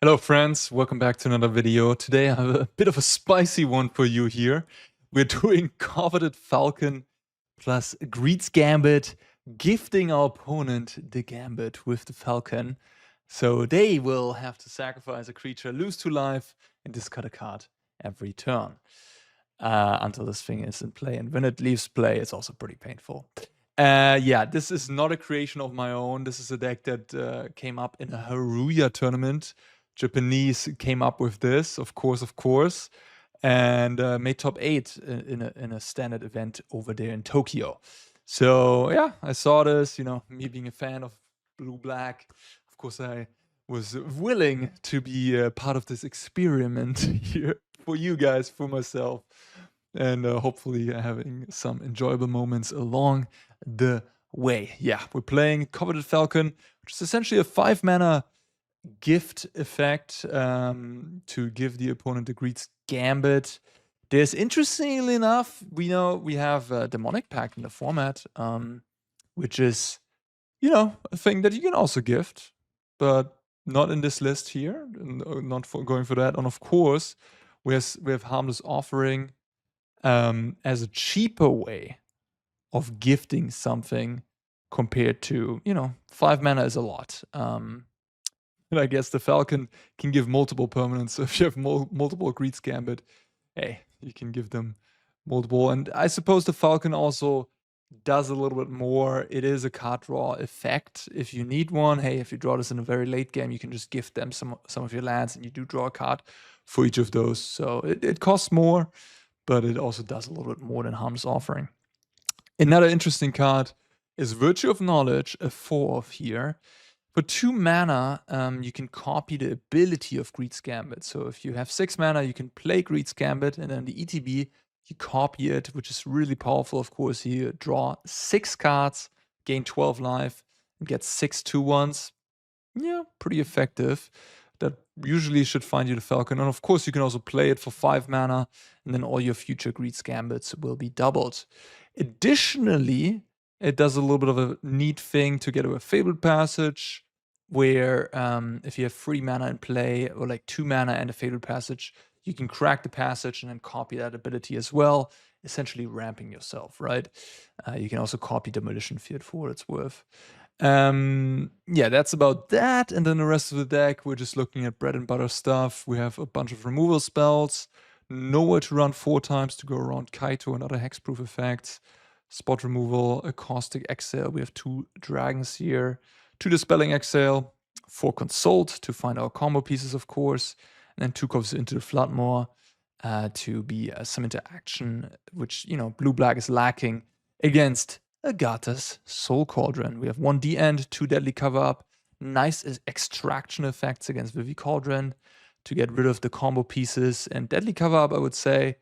Hello friends, welcome back to another video. Today I have a bit of a spicy one for you here. We're doing Coveted Falcon plus Greed's Gambit, gifting our opponent the Gambit with the Falcon. So they will have to sacrifice a creature, lose 2 life, and discard a card every turn until this thing is in play. And when it leaves play, it's also pretty painful. Yeah, this is not a creation of my own. This is a deck that came up in a Haruya tournament. Japanese came up with this, of course, and made top 8 in a standard event over there in Tokyo. So yeah, I saw this, me being a fan of blue-black, of course I was willing to be part of this experiment here for you guys, for myself, and hopefully having some enjoyable moments along the way. Yeah, we're playing Coveted Falcon, which is essentially a 5-mana gift effect to give the opponent the Greed's Gambit. There's, interestingly enough, we have Demonic Pact in the format, which is, a thing that you can also gift, but not in this list here, not going for that. And of course, we have Harmless Offering as a cheaper way of gifting something compared to, 5 mana is a lot. And I guess the Falcon can give multiple permanents. So if you have multiple Greed's Gambit, hey, you can give them multiple. And I suppose the Falcon also does a little bit more. It is a card draw effect. If you need one, hey, if you draw this in a very late game, you can just gift them some of your lands, and you do draw a card for each of those. So it costs more, but it also does a little bit more than Harmless Offering. Another interesting card is Virtue of Knowledge, a 4-of here. For 2 mana, you can copy the ability of Greed's Gambit. So if you have 6 mana, you can play Greed's Gambit, and then the ETB, you copy it, which is really powerful. Of course, you draw 6 cards, gain 12 life, and get 6 2/1s. Yeah, pretty effective. That usually should find you the Falcon. And of course, you can also play it for 5 mana, and then all your future Greed's Gambits will be doubled. Additionally, it does a little bit of a neat thing together with Fabled Passage, where if you have 3 mana in play, or like 2 mana and a Fabled Passage, you can crack the passage and then copy that ability as well, essentially ramping yourself, right? You can also copy Demolition Field for what it's worth. Yeah, that's about that. And then the rest of the deck, we're just looking at bread and butter stuff. We have a bunch of removal spells, nowhere to run 4 times to go around Kaito and other hexproof effects. Spot removal, a Caustic Exile. We have 2 dragons here, 2 Dispelling Exile, 4 Consult to find our combo pieces, of course, and then 2 copies into the Floodmoor to be some interaction, which, blue-black is lacking against Agatha's Soul Cauldron. We have 1 D-End, 2 Deadly Cover-Up, nice extraction effects against Vivi Cauldron to get rid of the combo pieces, and Deadly Cover-Up, I would say,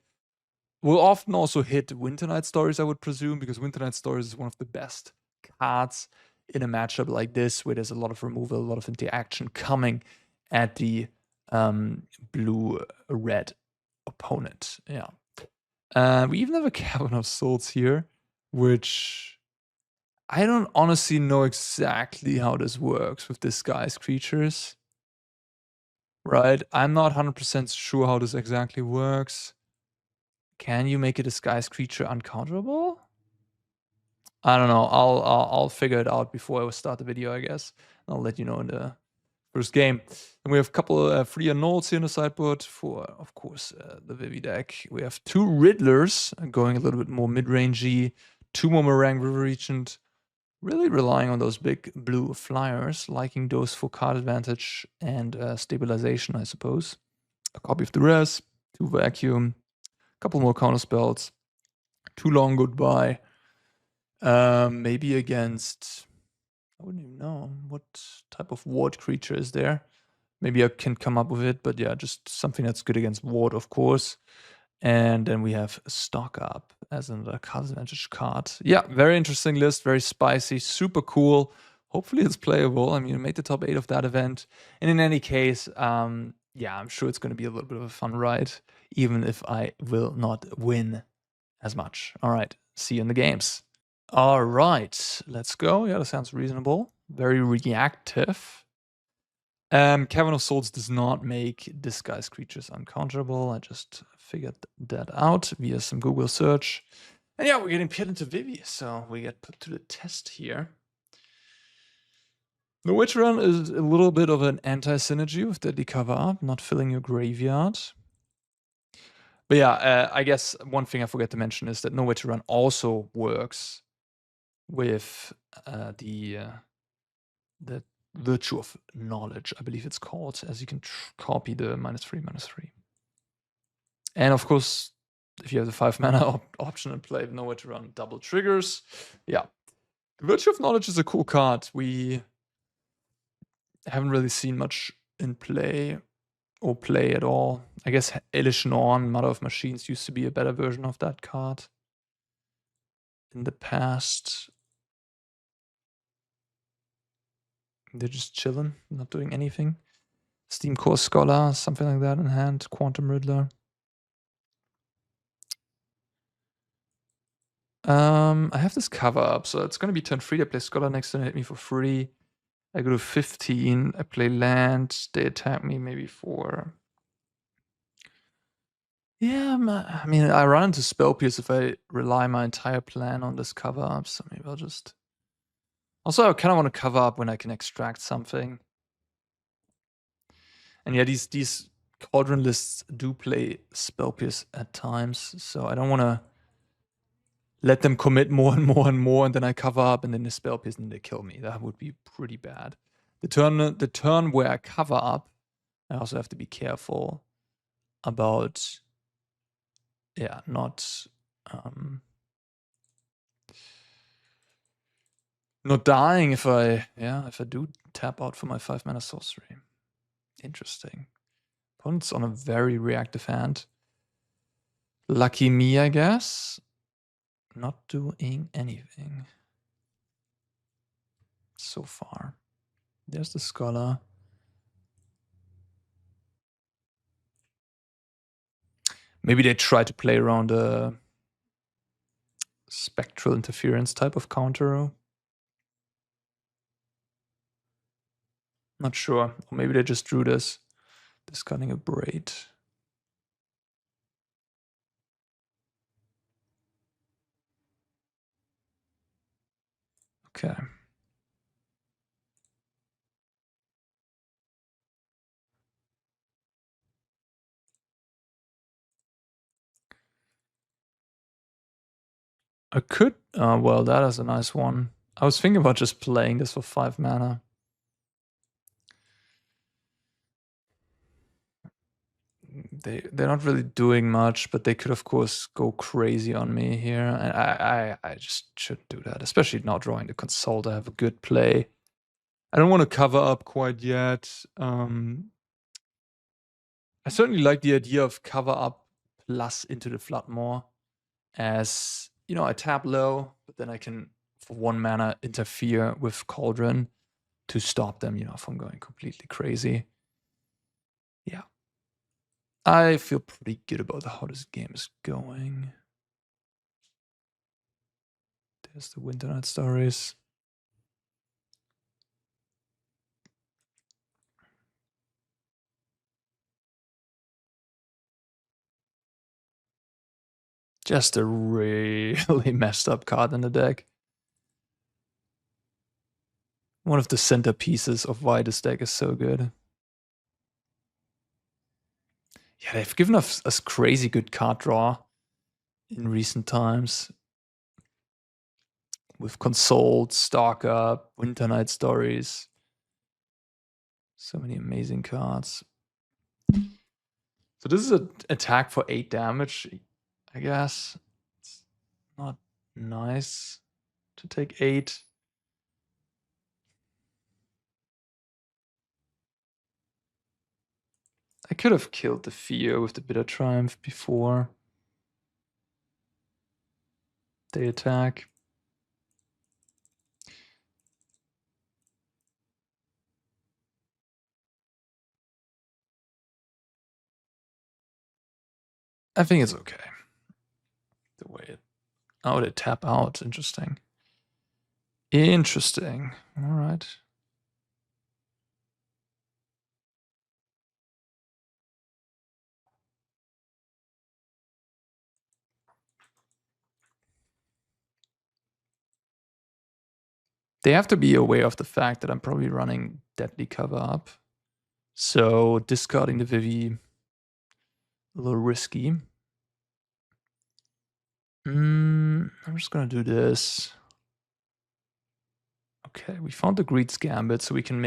will often also hit Winternight Stories, I would presume, because Winternight Stories is one of the best cards in a matchup like this, where there's a lot of removal, a lot of interaction coming at the blue-red opponent. Yeah. We even have a Cavern of Souls here, which I don't honestly know exactly how this works with disguised creatures. Right? I'm not 100% sure how this exactly works. Can you make a disguised creature uncounterable? I don't know. I'll figure it out before I start the video, I guess. I'll let you know in the first game. And we have a couple free annuls here in the sideboard for, of course, the Vivi deck. We have 2 Riddlers going a little bit more mid-rangey, 2 more Meringue River Regent. Really relying on those big blue flyers, liking those for card advantage and stabilization, I suppose. A copy of the Res, 2 Vacuum, couple more counter spells, 2 Long Goodbye. Maybe against, I wouldn't even know what type of ward creature is there. Maybe I can come up with it, but yeah, just something that's good against ward, of course. And then we have Stock Up as another card advantage card. Yeah, very interesting list, very spicy, super cool. Hopefully it's playable. I mean, I made the top 8 of that event. And in any case, yeah, I'm sure it's going to be a little bit of a fun ride, even if I will not win as much. All right, see you in the games. All right, let's go. Yeah, that sounds reasonable. Very reactive. Cavern of Souls does not make disguised creatures uncounterable. I just figured that out via some Google search. And yeah, we're getting paired into Vivi, so we get put to the test here. The Witch Run is a little bit of an anti-synergy with Deadly Cover Up, not filling your graveyard. But yeah, I guess one thing I forgot to mention is that No Way to Run also works with the Virtue of Knowledge, I believe it's called, as you can copy the -3/-3. And of course, if you have the 5 mana option and play No Way to Run, double triggers. Yeah. Virtue of Knowledge is a cool card. We haven't really seen much in play or play at all. I guess Elish Norn, Mother of Machines, used to be a better version of that card in the past. They're just chilling, not doing anything. Steam Core Scholar, something like that in hand. Quantum Riddler. I have this cover up, so it's gonna be turn 3. I play Scholar next turn, hit me for free. I go to 15. I play land. They attack me maybe for. Yeah, I mean, I run into Spell Pierce if I rely my entire plan on this cover up, so maybe I'll just. Also, I kind of want to cover up when I can extract something. And yeah, these Cauldron lists do play Spell Pierce at times, so I don't want to let them commit more and more and more, and then I cover up, and then the Spell Pierce and they kill me. That would be pretty bad. The turn where I cover up, I also have to be careful about, yeah, not dying if I do tap out for my 5 mana sorcery. Interesting. Opponent's on a very reactive hand. Lucky me, I guess. Not doing anything so far. There's the Scholar. Maybe they try to play around a spectral interference type of counter. Not sure. Or maybe they just drew this. Discarding a Braid. Okay. I could. Well, that is a nice one. I was thinking about just playing this for 5 mana. They're not really doing much, but they could of course go crazy on me here, and I just shouldn't do that, especially now drawing the Consult. I have a good play. I don't want to cover up quite yet. I certainly like the idea of cover up plus into the flood more, as you know, I tap low, but then I can for 1 mana interfere with Cauldron to stop them, you know, from going completely crazy. Yeah. I feel pretty good about how this game is going. There's the Winter Night Stories. Just a really messed up card in the deck. One of the centerpieces of why this deck is so good. Yeah, they've given us crazy good card draw in recent times. With Consult, Stalk Up, Winter Night Stories. So many amazing cards. So this is an attack for 8 damage, I guess. It's not nice to take 8. I could have killed the Fear with the Bitter Triumph before they attack. I think it's okay. The way it... Oh, they tap out. Interesting. Interesting. All right. They have to be aware of the fact that I'm probably running Deadly Cover up. So discarding the Vivi, a little risky. I'm just gonna do this. Okay, we found the Greed's Gambit, so we can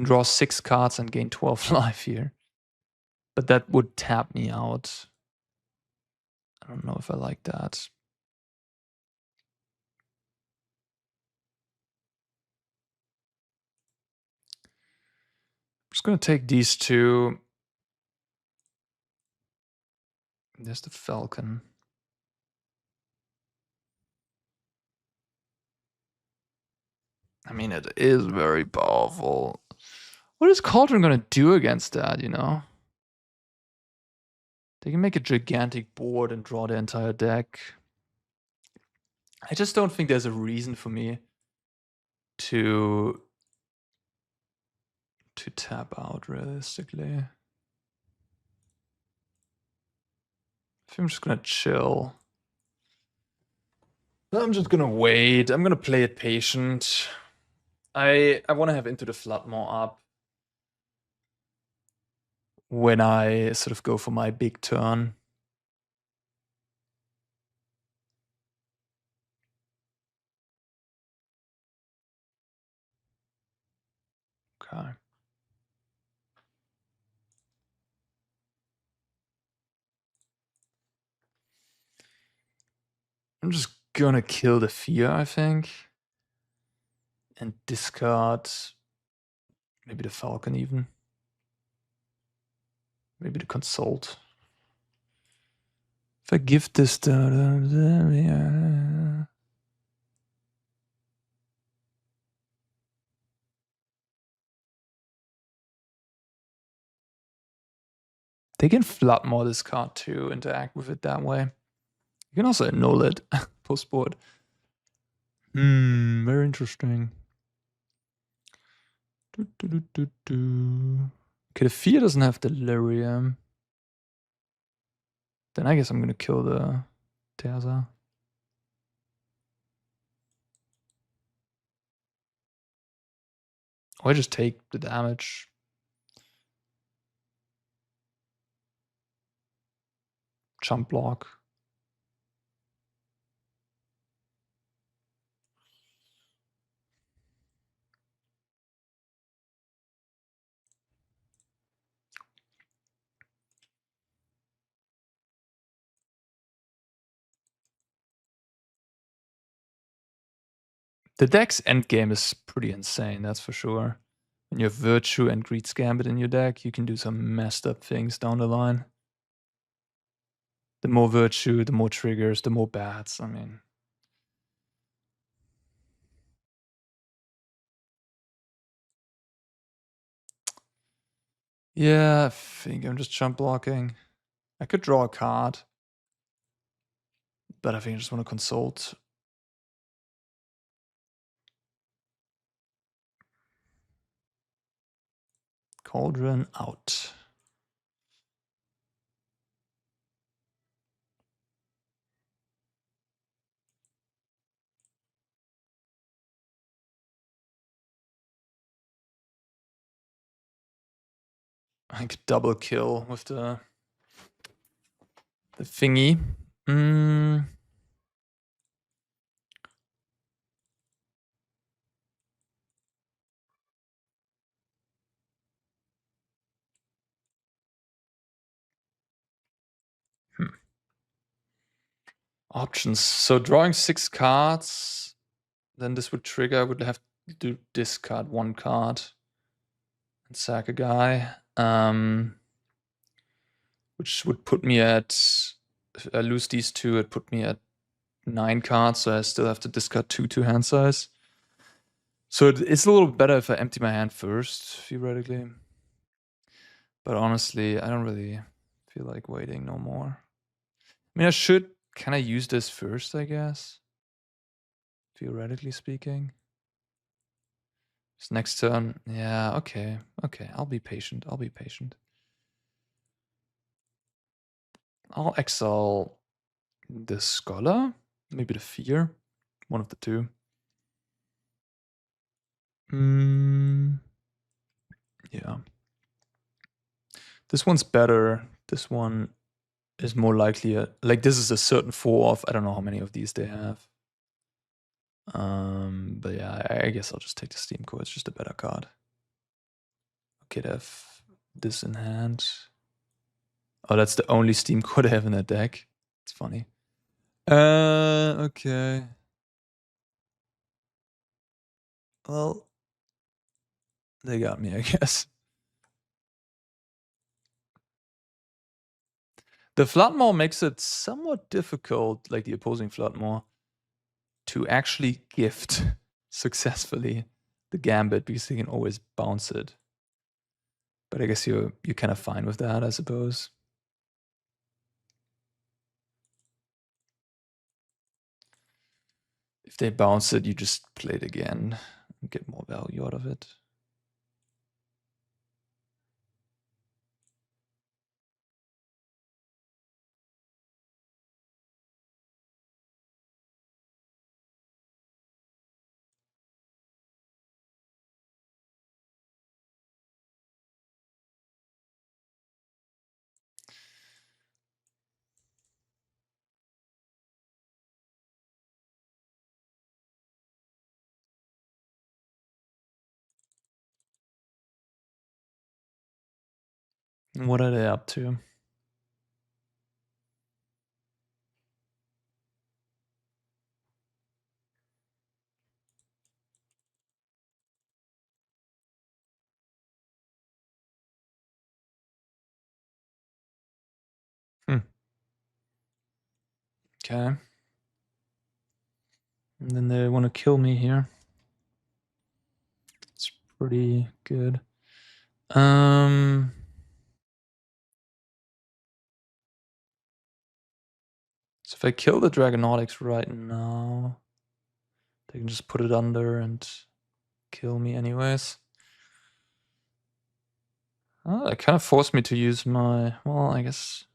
draw 6 cards and gain 12 life here. But that would tap me out. I don't know if I like that. I'm just gonna take these two. There's the Falcon. I mean, it is very powerful. What is Cauldron gonna do against that, you know? They can make a gigantic board and draw the entire deck. I just don't think there's a reason for me to tap out realistically. I think I'm just gonna chill. I'm just gonna wait. I'm gonna play it patient. I want to have Into the Flood more up when I sort of go for my big turn. Okay. I'm just gonna kill the fear, I think. And discard maybe the Falcon even. Maybe the Consult. If I give this to yeah. They can flood more this card to interact with it that way. You can also annul it post board. Very interesting. Okay, the fear doesn't have delirium. Then I guess I'm gonna kill the Terza. Or I just take the damage. Jump block. The deck's endgame is pretty insane, that's for sure. When you have Virtue and Greed's Gambit in your deck, you can do some messed up things down the line. The more Virtue, the more triggers, the more bats, I mean. Yeah, I think I'm just jump blocking. I could draw a card. But I think I just want to consult. Cauldron out. I could double kill with the thingy. Options. So drawing 6 cards, then this would trigger. I would have to discard 1 card and sack a guy. Which would put me at, if I lose these 2, it put me at 9 cards, so I still have to discard 2 to hand size. So it's a little better if I empty my hand first, theoretically. But honestly, I don't really feel like waiting no more. I mean, I should kind of use this first, I guess. Theoretically speaking. This next turn, yeah, okay. Okay, I'll be patient. I'll be patient. I'll exile the Scholar, maybe the Fear, one of the two. Yeah. This one's better. This one is more likely like this is a certain 4 of, I don't know how many of these they have. But yeah, I guess I'll just take the Steam Core. It's just a better card. Okay, they have this in hand. Oh, that's the only Steam Core they have in their deck. It's funny. Okay. Well, they got me, I guess. The Floodmore makes it somewhat difficult, like the opposing Floodmore, to actually gift successfully the Gambit because they can always bounce it. But I guess you're kind of fine with that, I suppose. If they bounce it, you just play it again and get more value out of it. And what are they up to? Okay. And then they want to kill me here. It's pretty good. So if I kill the Dragonautics right now, they can just put it under and kill me anyways. Oh, that kind of forced me to use my... Well, I guess...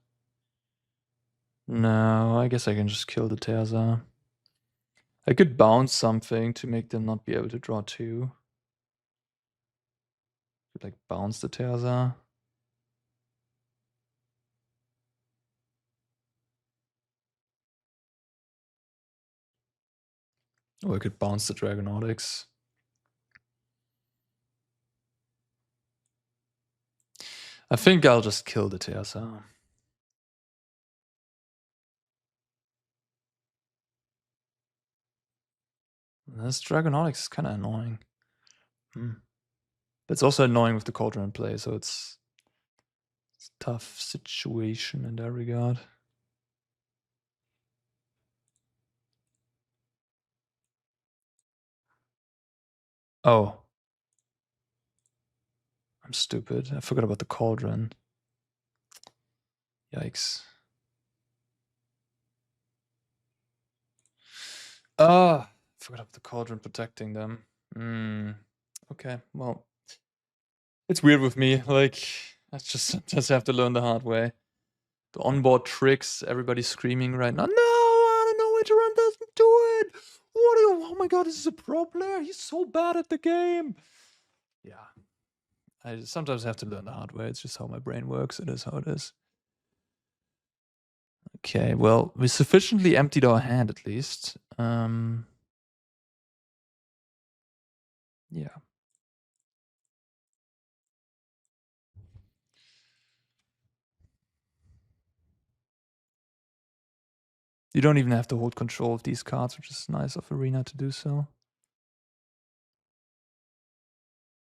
No, I guess I can just kill the Terza. I could bounce something to make them not be able to draw 2. Could like bounce the Terza. Or I could bounce the Dragonautics. I think I'll just kill the Terza. This Dragonautics is kind of annoying. It's also annoying with the Cauldron in play, so it's a tough situation in that regard. Oh. I'm stupid. I forgot about the Cauldron. Yikes. Ah, forgot about the Cauldron protecting them. Okay, well. It's weird with me. Like, I just have to learn the hard way. The onboard tricks, everybody's screaming right now. No, I don't know which run doesn't do it. What are you? Oh my god, this is a pro player. He's so bad at the game. Yeah. I sometimes have to learn the hard way. It's just how my brain works. It is how it is. Okay, well, we sufficiently emptied our hand at least. Yeah. You don't even have to hold control of these cards, which is nice of Arena to do so.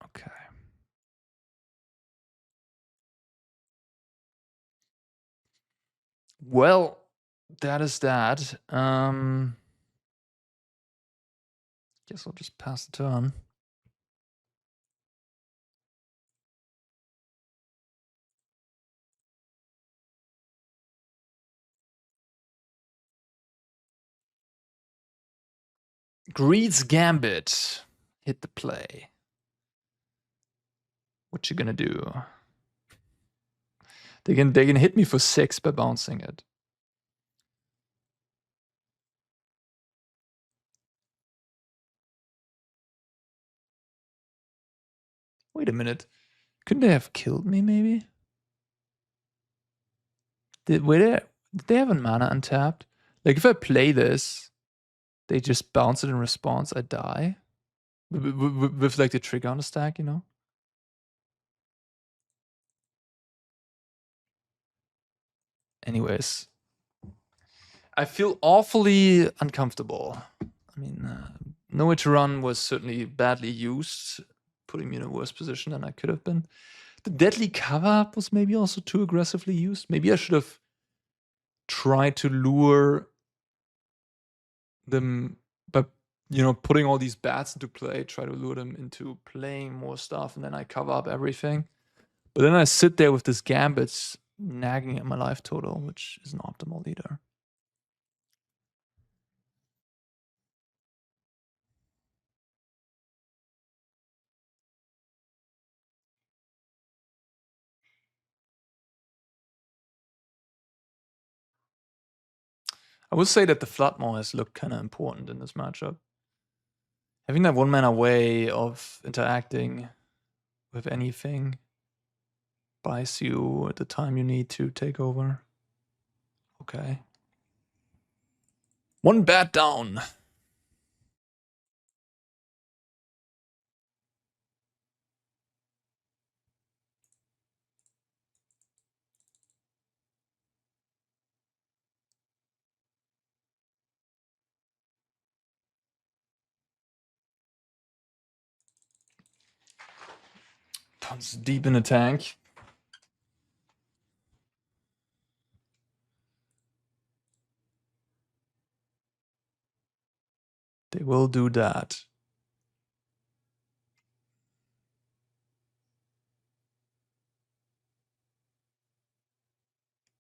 Okay. Well, that is that. Guess I'll just pass the turn. Greed's Gambit. Hit the play. What you gonna do? They can hit me for 6 by bouncing it. Wait a minute. Couldn't they have killed me, maybe? Did they have a mana untapped? Like, if I play this, they just bounce it in response, I die? With like, the trigger on the stack, you know? Anyways. I feel awfully uncomfortable. I mean, nowhere to run was certainly badly used, putting me in a worse position than I could have been. The deadly cover-up was maybe also too aggressively used. Maybe I should have tried to lure them by, you know, putting all these bats into play, try to lure them into playing more stuff, and then I cover up everything. But then I sit there with this gambit nagging at my life total, which isn't optimal either. I would say that the Floodmore has looked kind of important in this matchup. Having that 1-mana way of interacting with anything buys you the time you need to take over. Okay. 1 bat down. Tons deep in the tank. They will do that.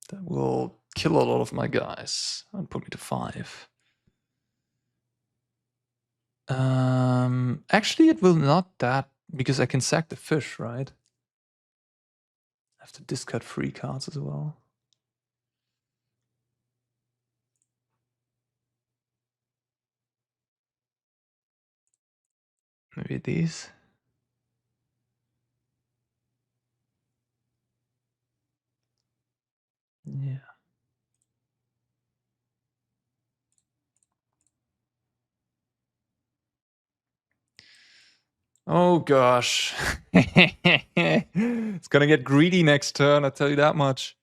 That will kill a lot of my guys and put me to 5. Actually, it will not that, because I can sack the fish, right? I have to discard 3 cards as well. Maybe these. Yeah. Oh gosh. It's gonna get greedy next turn, I'll tell you that much.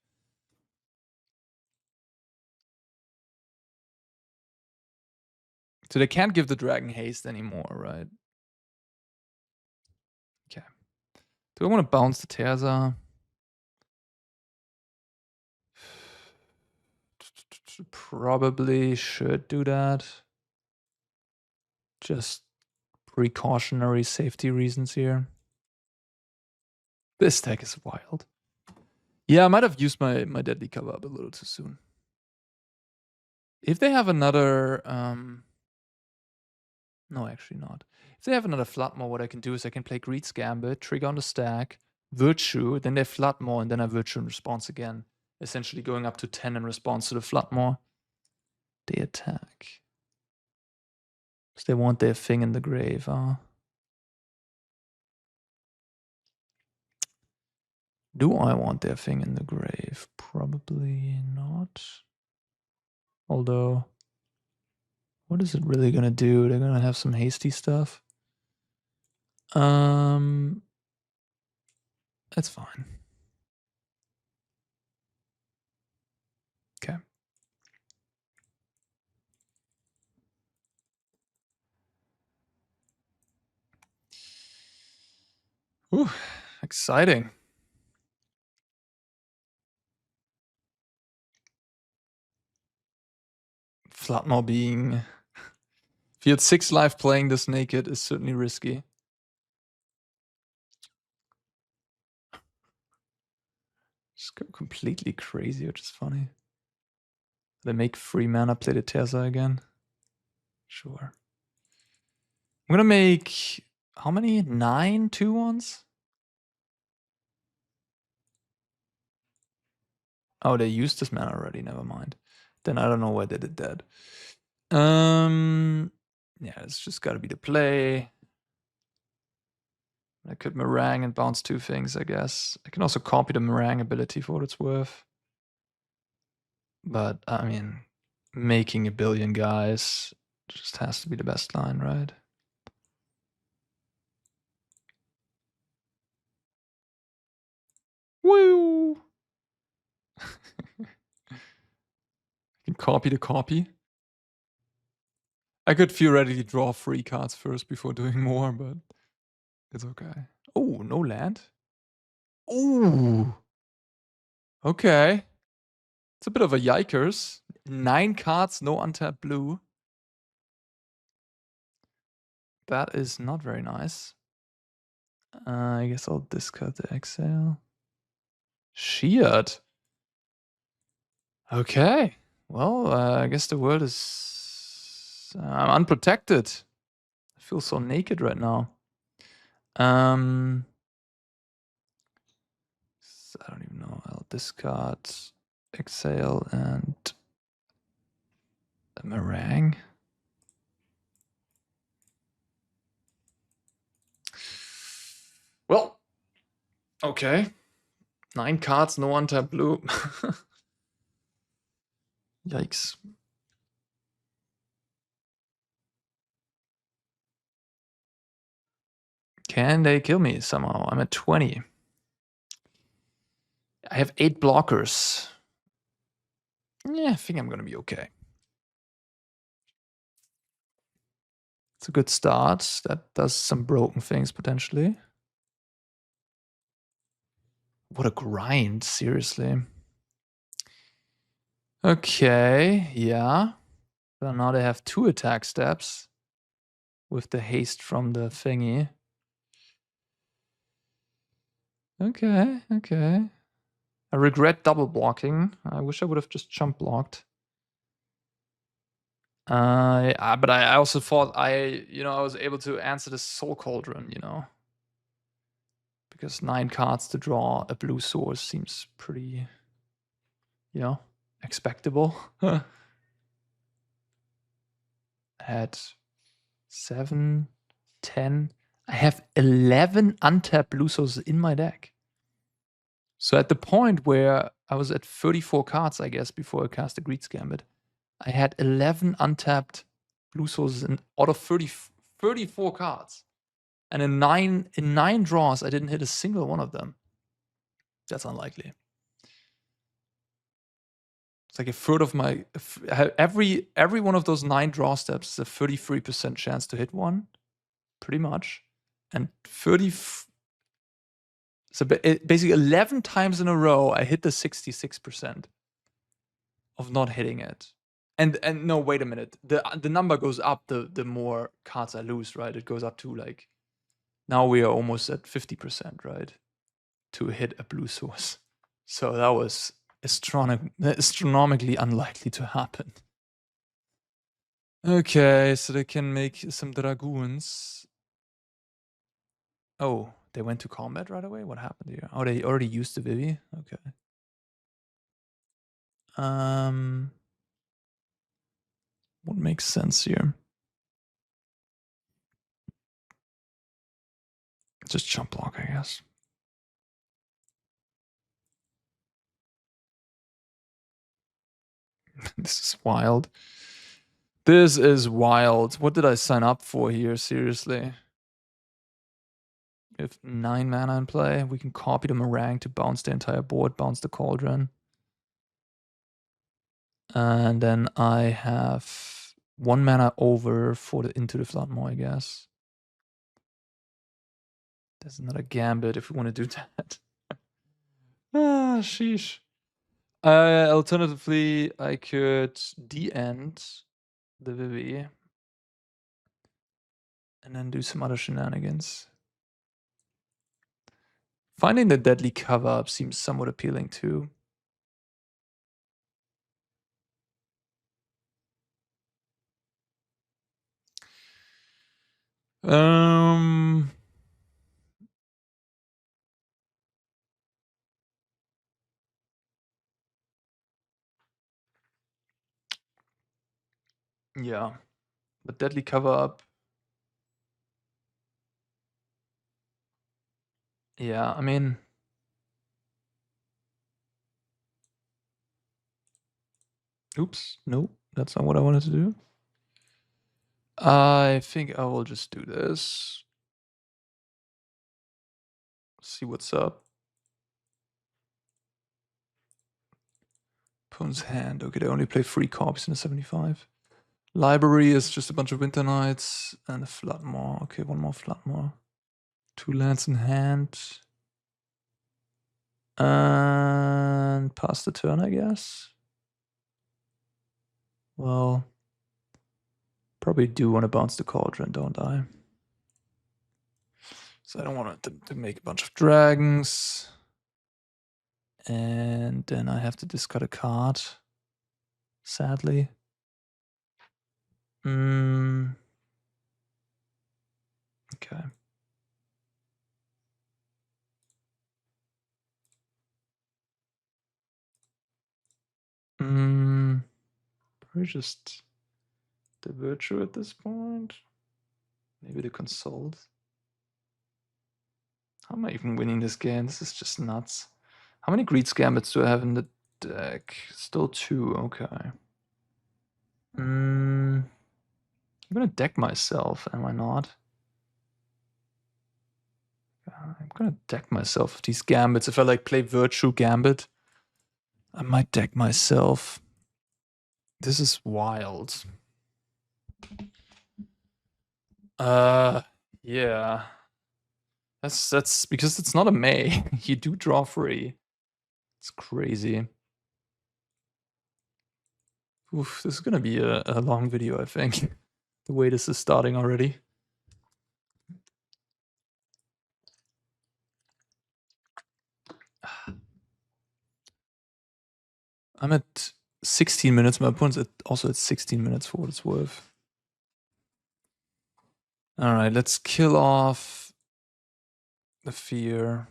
So they can't give the dragon haste anymore, right? Okay. Do I want to bounce the Terza? Probably should do that. Just precautionary safety reasons here. This deck is wild. Yeah, I might have used my deadly cover up a little too soon. If they have another... no, actually not. If they have another Floodmore, what I can do is I can play Greed's Gambit, trigger on the stack, Virtue, then they Floodmore, and then I Virtue in response again. Essentially going up to 10 in response to the Floodmore. They attack. Because they want their thing in the grave, huh? Do I want their thing in the grave? Probably not. Although, what is it really gonna do? They're gonna have some hasty stuff. That's fine. Okay. Ooh, exciting. Floodmore being field 6 life playing this naked is certainly risky. Just go completely crazy, which is funny. They make 3 mana, play the Terza again. Sure. I'm gonna make how many? 9 2-1s? Oh, they used this mana already, never mind. Then I don't know why they did that. Yeah, it's just gotta be the play. I could meringue and bounce 2 things, I guess. I can also copy the meringue ability for what it's worth. But, I mean, making a billion guys just has to be the best line, right? Woo! I can copy the copy. I could theoretically draw 3 cards first before doing more, but it's okay. Oh, no land? Ooh! Okay. It's a bit of a yikers. 9 cards, no untapped blue. That is not very nice. I guess I'll discard the exile. Sheared. Okay. Well, I guess the world is... I'm unprotected. I feel so naked right now. I don't even know. I'll discard exile and a meringue. Well, okay. 9 cards, no untapped blue. Yikes. Can they kill me somehow? I'm at 20. I have 8 blockers. Yeah, I think I'm gonna be okay. It's a good start. That does some broken things potentially. What a grind, seriously. Okay, yeah. So now they have 2 attack steps with the haste from the thingy. Okay, okay. I regret double blocking. I wish I would have just jump blocked. But I also thought I was able to answer the Soul Cauldron, because 9 cards to draw a blue source seems pretty, expectable. Had 7, 10. I have 11 untapped blue sources in my deck. So at the point where I was at 34 cards, I guess, before I cast the Greed's Gambit, I had 11 untapped blue sources out of 34 cards. And in nine draws, I didn't hit a single one of them. That's unlikely. It's like a third of my... Every one of those 9 draw steps is a 33% chance to hit one. Pretty much. And 30... So basically 11 times in a row, I hit the 66% of not hitting it. And no, wait a minute. The number goes up the more cards I lose, right? It goes up to like... Now we are almost at 50%, right? To hit a blue source. So that was astronomically unlikely to happen. Okay, so they can make some dragoons. Oh, they went to combat right away? What happened here? Oh, they already used the Vivi? Okay. What makes sense here? Just jump block, I guess. This is wild. This is wild. What did I sign up for here? Seriously. If 9 mana in play, we can copy the meringue to bounce the entire board, bounce the cauldron. And then I have 1 mana over for the Into the Floodmaw, I guess. There's another gambit if we want to do that. Sheesh. Alternatively, I could de-end the Vivi and then do some other shenanigans. Finding the deadly cover-up seems somewhat appealing too. Yeah, but deadly cover-up. Yeah, I mean... Oops, no, that's not what I wanted to do. I think I will just do this. See what's up. Opponent's hand. Okay, they only play 3 copies in a 75. Library is just a bunch of Winter Knights and a Floodmore. Okay, one more Floodmore. 2 lands in hand. And pass the turn, I guess. Well, probably do want to bounce the Cauldron, don't I? So I don't want to make a bunch of dragons. And then I have to discard a card. Sadly. Okay. Probably just the Virtue at this point. Maybe the Consult. How am I even winning this game? This is just nuts. How many Greed's Gambits do I have in the deck? Still 2, okay. I'm gonna deck myself, am I not? I'm gonna deck myself with these Gambits. If I like play Virtue Gambit, I might deck myself. This is wild. Yeah. That's because it's not a May. You do draw 3. It's crazy. Oof, this is gonna be a long video, I think. The way this is starting already. I'm at 16 minutes. My opponent's also at 16 minutes for what it's worth. Alright, let's kill off the fear.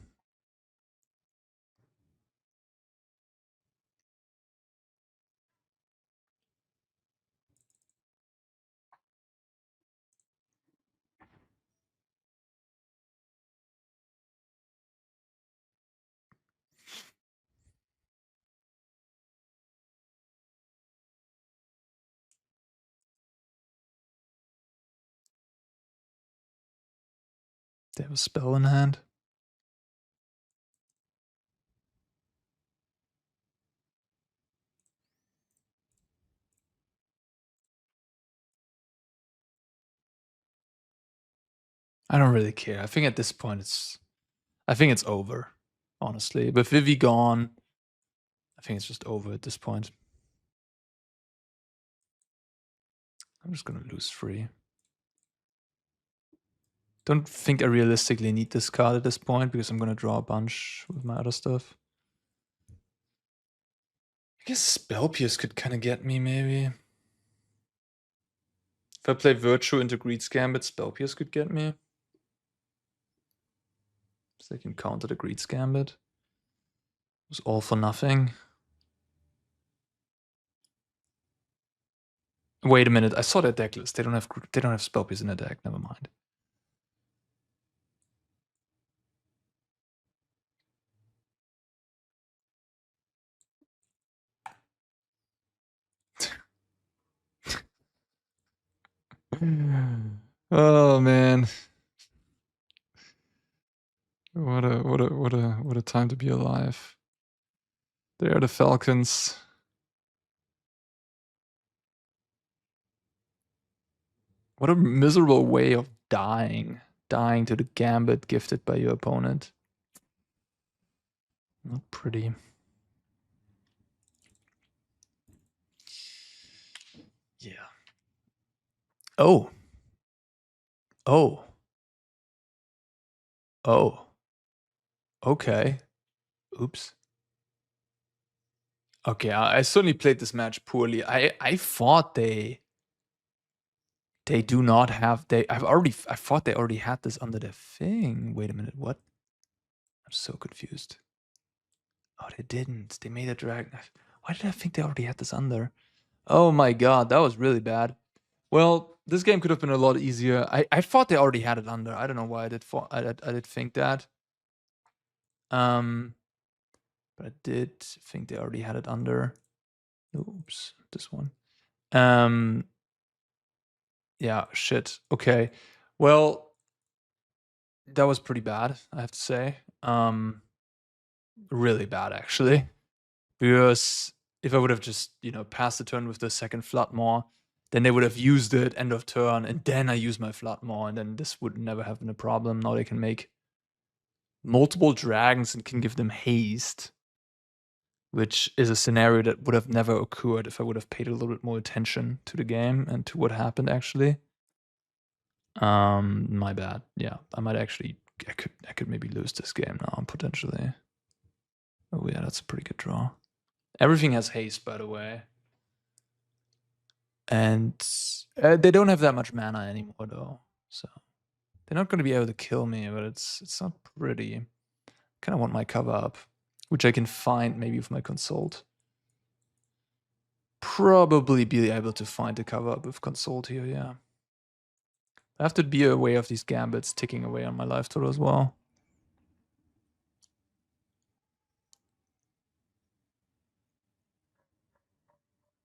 They have a spell in hand. I don't really care. I think at this point it's over, honestly. With Vivi gone, I think it's just over at this point. I'm just gonna lose 3. Don't think I realistically need this card at this point because I'm gonna draw a bunch with my other stuff. I guess Spell Pierce could kind of get me, maybe. If I play Virtue into Greed's Gambit, Spell Pierce could get me. So they can counter the Greed's Gambit. It was all for nothing. Wait a minute, I saw their deck list. They don't have Spell Pierce in their deck. Never mind. Oh man. What a time to be alive. They are the Falcons. What a miserable way of dying. Dying to the Gambit gifted by your opponent. Not pretty. Yeah. Oh. Oh. Oh. Okay. Oops. Okay, I certainly played this match poorly. I thought they do not have I thought they already had this under their thing. Wait a minute, what? I'm so confused. Oh, they didn't. They made a dragon. Why did I think they already had this under? Oh my god, that was really bad. Well, this game could have been a lot easier. I thought they already had it under. I don't know why I did think that. But I did think they already had it under. Oops, this one. Yeah, shit. Okay. Well, that was pretty bad, I have to say. Really bad, actually. Because if I would have just, passed the turn with the second Floodmaw, then they would have used it end of turn, and then I use my Floodmaw, and then this would never have been a problem. Now they can make multiple dragons and can give them haste, which is a scenario that would have never occurred if I would have paid a little bit more attention to the game and to what happened actually. My bad. Yeah, I might actually. I could maybe lose this game now potentially. Oh yeah, that's a pretty good draw. Everything has haste, by the way, and they don't have that much mana anymore though, so they're not going to be able to kill me. But it's not pretty. Kind of want my cover up, which I can find maybe with my consult. Probably be able to find the cover up with consult here. Yeah. I have to be aware of these gambits ticking away on my life total as well.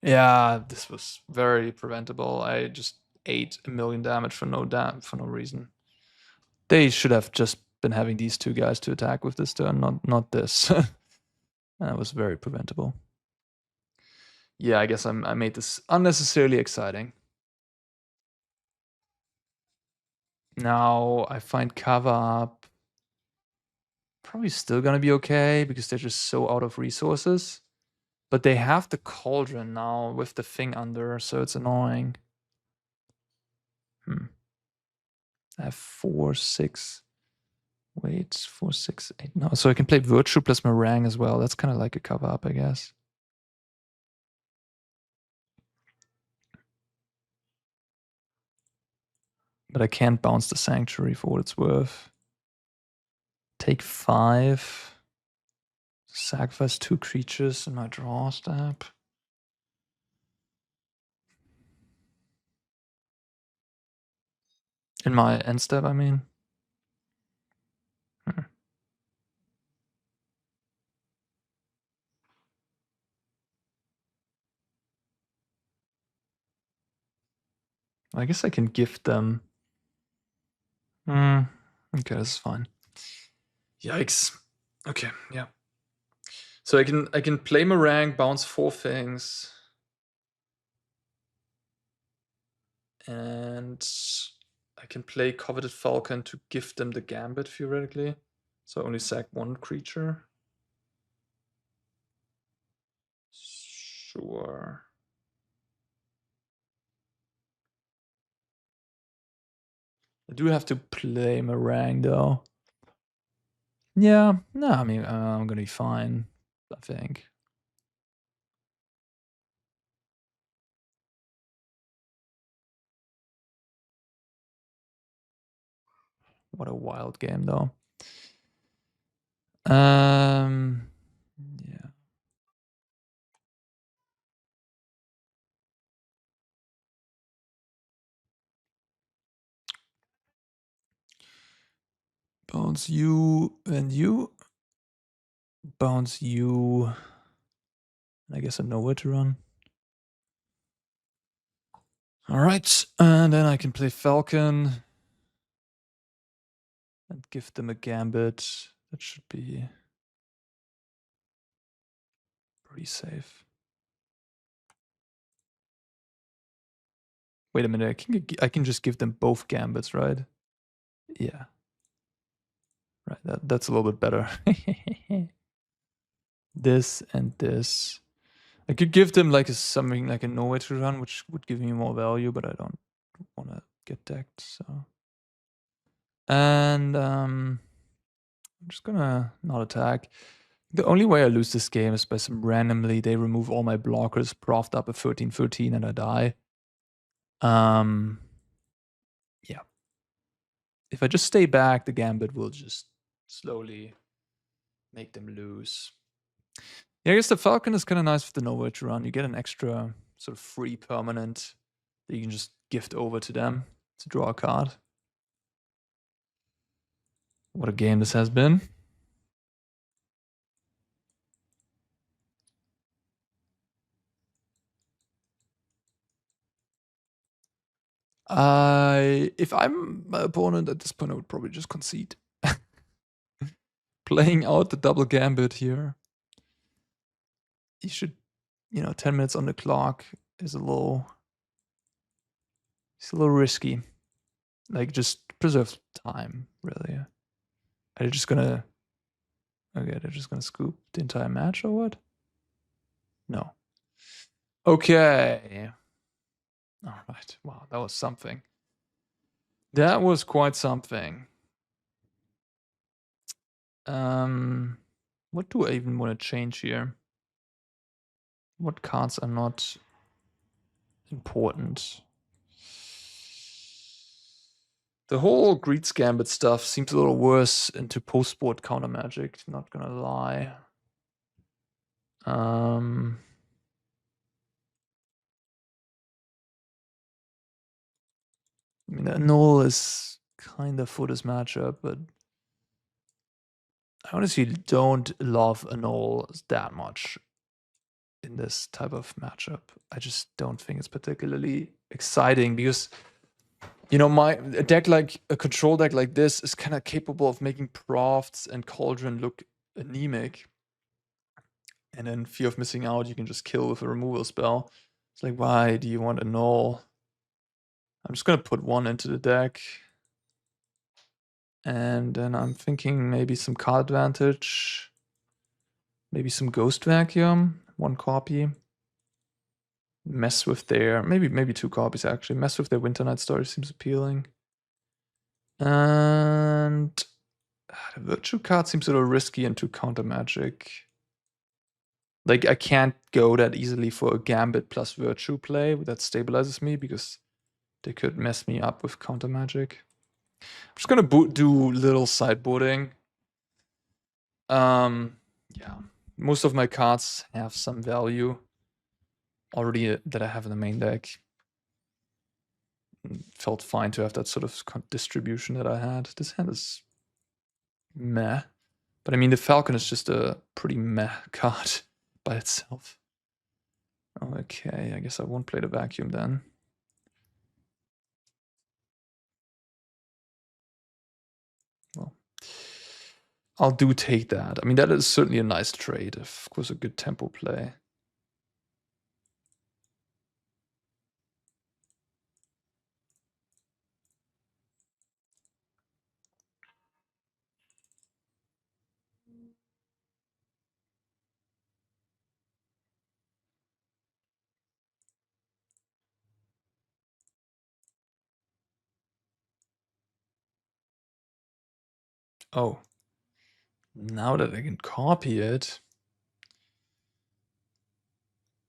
Yeah, this was very preventable. I just ate 1 million damage for no reason. They should have just been having these two guys to attack with this turn, not this. That was very preventable. Yeah, I guess I made this unnecessarily exciting. Now I find cover up. Probably still gonna be okay because they're just so out of resources. But they have the cauldron now with the thing under, so it's annoying. I have 4, 6. Wait, 4, 6, 8. No, so I can play Virtue plus Meringue as well. That's kind of like a cover up, I guess. But I can't bounce the Sanctuary for what it's worth. Take 5. Sacrifice 2 creatures in my draw step. In my end step, I mean. I guess I can gift them. Okay, this is fine. Yikes. Okay, yeah. So I can play Meringue, bounce 4 things. And I can play Coveted Falcon to gift them the Gambit, theoretically. So I only sack 1 creature. Sure. I do have to play Meringue, though. Yeah, no, I mean, I'm gonna be fine, I think. What a wild game, though. Yeah. Bounce you and you. Bounce you. I guess I know where to run. All right, and then I can play Falcon and give them a Gambit. That should be pretty safe. Wait a minute, I can just give them both Gambits, right? Yeah. Right, that's a little bit better. This and this. I could give them like something like a nowhere to run, which would give me more value, but I don't want to get decked, so. And I'm just gonna not attack. The only way I lose this game is by some randomly they remove all my blockers, propped up a 13/13, and I die. Yeah. If I just stay back, the Gambit will just slowly make them lose. Yeah, I guess the Falcon is kind of nice with the nowhere to run. You get an extra sort of free permanent that you can just gift over to them to draw a card. What a game this has been. If I'm my opponent at this point, I would probably just concede. Playing out the double gambit here. You should, 10 minutes on the clock is a little risky. Like, just preserve time, really. Are they just gonna... Okay, they're just gonna scoop the entire match or what? No. Okay. All right. Wow, that was something. That was quite something. What do I even want to change here? What cards are not important? The whole Greed's Gambit stuff seems a little worse into post-board counter magic, not gonna lie. I mean, the null is kind of for this matchup, but I honestly don't love a null that much in this type of matchup. I just don't think it's particularly exciting because, a deck like a control deck like this is kind of capable of making Profts and Cauldron look anemic. And then fear of missing out, you can just kill with a removal spell. It's like, why do you want a null? I'm just gonna put one into the deck. And then I'm thinking maybe some card advantage. Maybe some Ghost Vacuum, 1 copy. Mess with their, maybe 2 copies actually. Mess with their Winter Night Story seems appealing. And the Virtue card seems a little risky into counter magic. Like, I can't go that easily for a Gambit plus Virtue play that stabilizes me because they could mess me up with counter magic. I'm just gonna do little sideboarding. Yeah. Most of my cards have some value already that I have in the main deck. Felt fine to have that sort of distribution that I had. This hand is meh. But I mean, the Falcon is just a pretty meh card by itself. Okay, I guess I won't play the Vacuum then. Well, I'll take that. I mean, that is certainly a nice trade. Of course, a good tempo play. Oh. Now that I can copy it,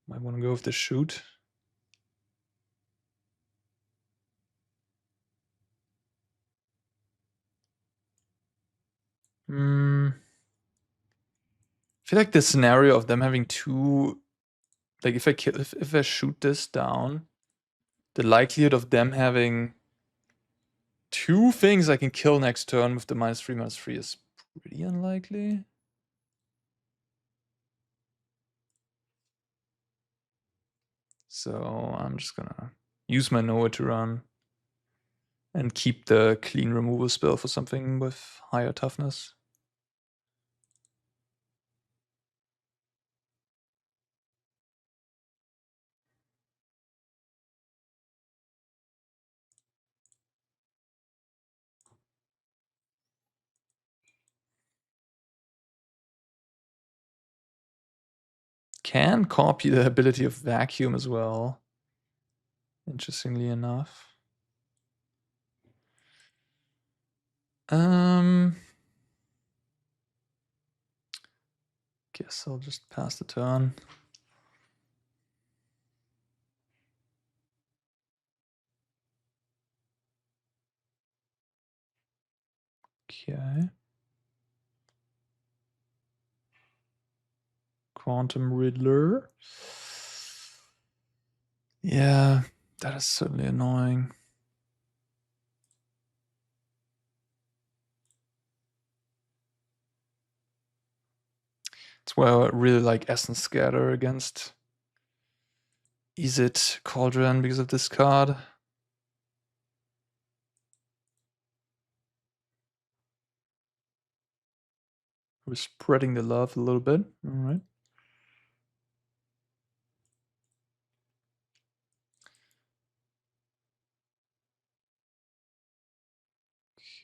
might want to go with the shoot. I feel like the scenario of them having 2, like if I shoot this down, the likelihood of them having 2 things I can kill next turn with the -3/-3 is pretty unlikely. So I'm just gonna use my Noah to run and keep the clean removal spell for something with higher toughness. Can copy the ability of Vacuum as well, interestingly enough. Guess I'll just pass the turn. Okay. Quantum Riddler. Yeah, that is certainly annoying. It's why I really like Essence Scatter against Izzet Cauldron because of this card. We're spreading the love a little bit. All right.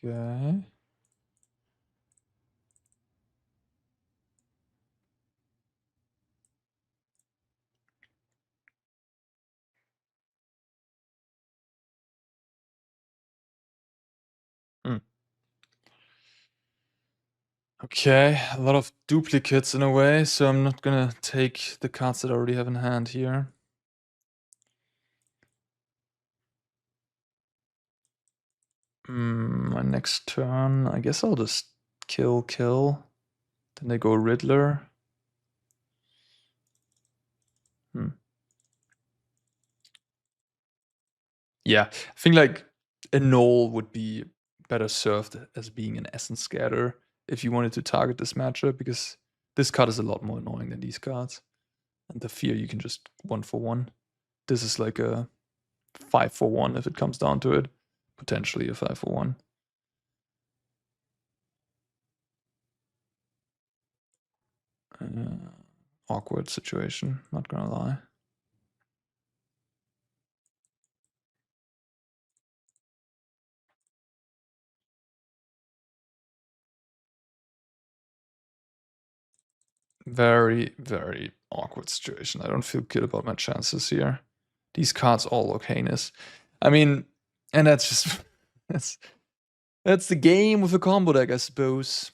Okay. Hmm. Okay, a lot of duplicates in a way, so I'm not gonna take the cards that I already have in hand here. My next turn, I guess I'll just kill. Then they go Riddler. Yeah, I think like a Null would be better served as being an Essence Scatter if you wanted to target this matchup, because this card is a lot more annoying than these cards. And the Fear you can just 1-for-1. This is like a 5-for-1 if it comes down to it. Potentially a 5-for-1. Awkward situation, not gonna lie. Very, very awkward situation. I don't feel good about my chances here. These cards all look heinous. I mean, and that's just that's the game with a combo deck, I suppose.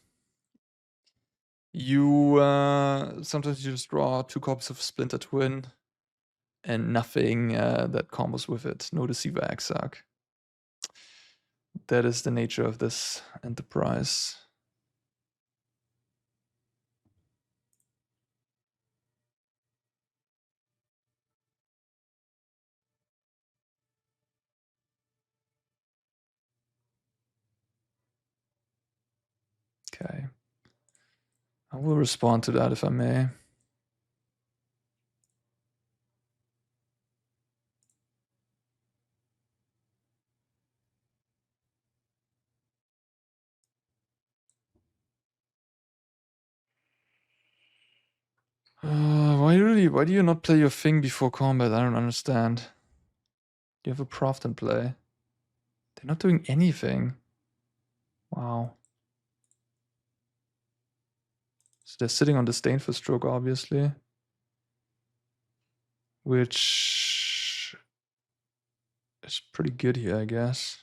You sometimes you just draw 2 copies of Splinter Twin and nothing that combos with it. No Deceiver Exarch. That is the nature of this enterprise. Okay. I will respond to that if I may. Why do you not play your thing before combat? I don't understand. You have a Proft in play. They're not doing anything. Wow. So they're sitting on Disdainful Stroke, obviously. Which is pretty good here, I guess.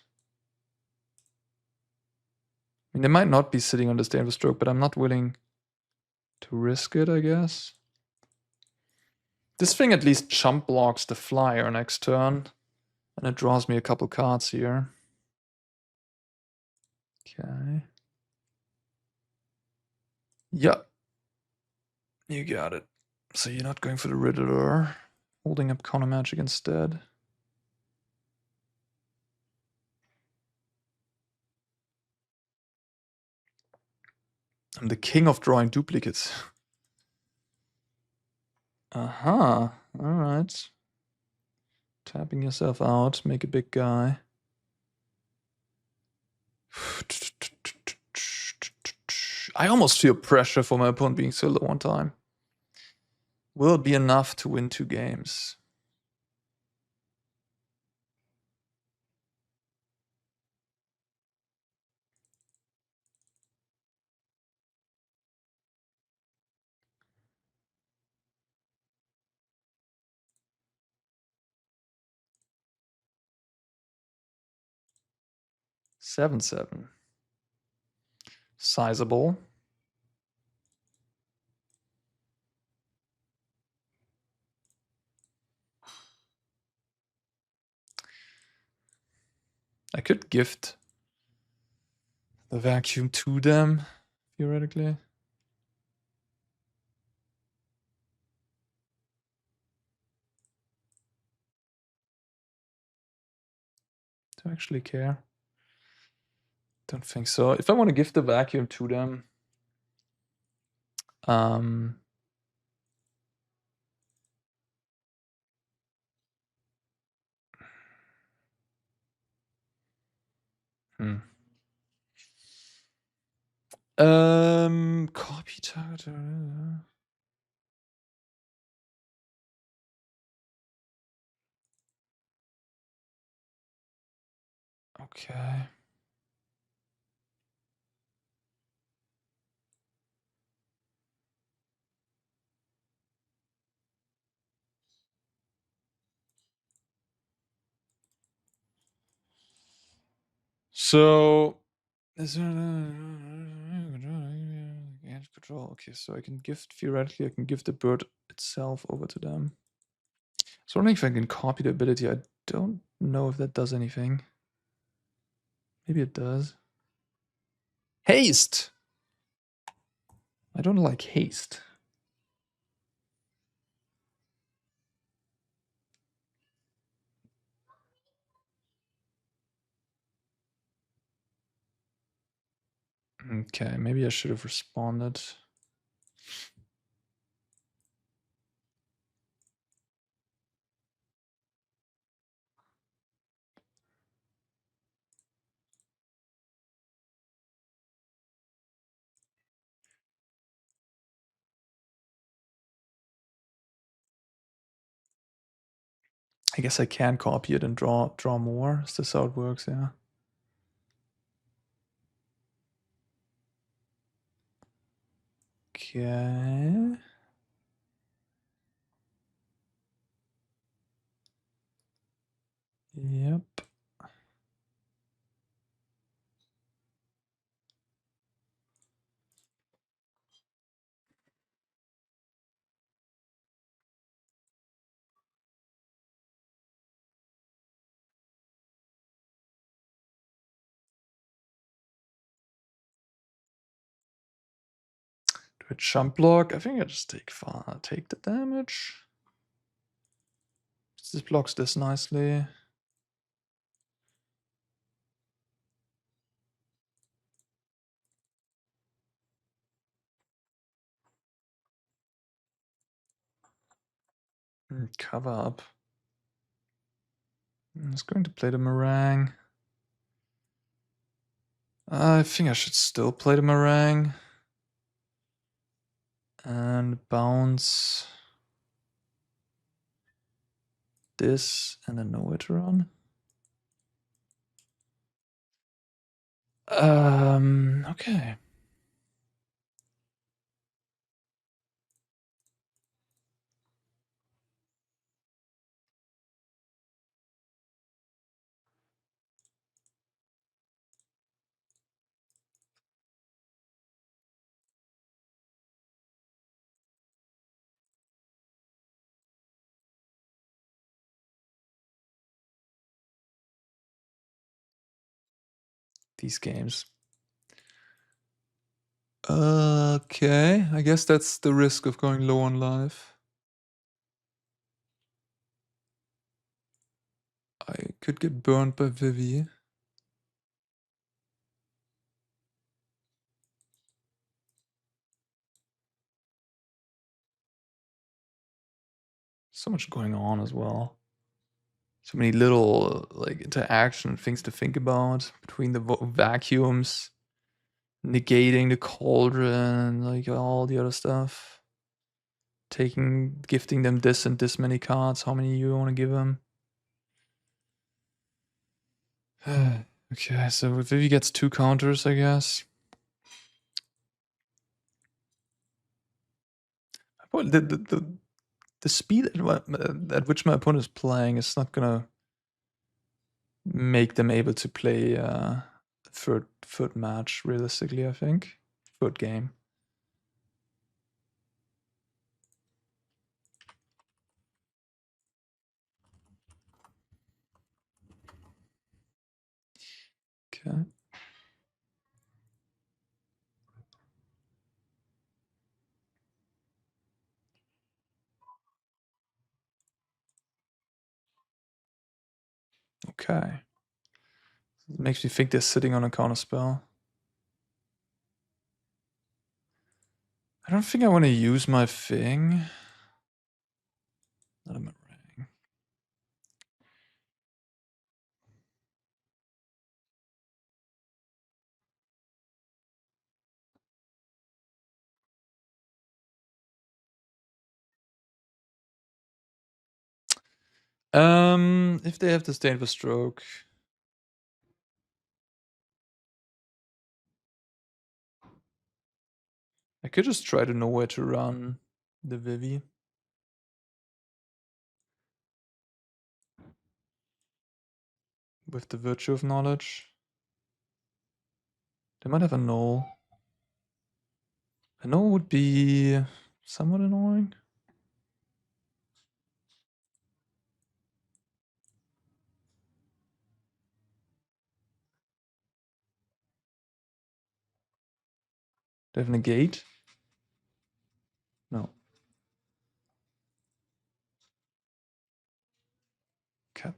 I mean, they might not be sitting on Disdainful Stroke, but I'm not willing to risk it, I guess. This thing at least chump blocks the flyer next turn. And it draws me a couple cards here. Okay. Yep. You got it. So you're not going for the Riddler. Holding up Counter Magic instead. I'm the king of drawing duplicates. Uh-huh. Alright. Tapping yourself out, make a big guy. I almost feel pressure for my opponent being so low on time. Will it be enough to win 2 games? Seven. Sizable. I could gift the vacuum to them, theoretically. Do I actually care? Don't think so. If I want to give the vacuum to them, um, Copy target. Okay. So is there control? Okay, so I can gift theoretically I can give the bird itself over to them. So I don't know if I can copy the ability. I don't know if that does anything. Maybe it does. Haste! I don't like haste. Okay, maybe I should have responded. I guess I can copy it and draw more. Is this how it works? Yeah. Okay. Yep. Do a jump block. I think I just take the damage. This blocks this nicely. Cover up. It's going to play the meringue. I think I should still play the meringue. And bounce this and then nowhere to run. Okay. These games. Okay, I guess that's the risk of going low on life. I could get burned by Vivi. So much going on as well. So many little like interaction things to think about between the vacuums, negating the cauldron, like all the other stuff. Gifting them this and this many cards. How many you want to give them? Okay, so if Vivi gets 2 counters, I guess. Well, the speed at which my opponent is playing is not gonna make them able to play third match realistically. I think third game. Okay. Okay. It makes me think they're sitting on a counter spell. I don't think I want to use my thing. Not a meringue. If they have disdain for stroke. I could just try to know where to run the Vivi. With the virtue of knowledge. They might have a null. A null would be somewhat annoying. They have negate? No. Okay.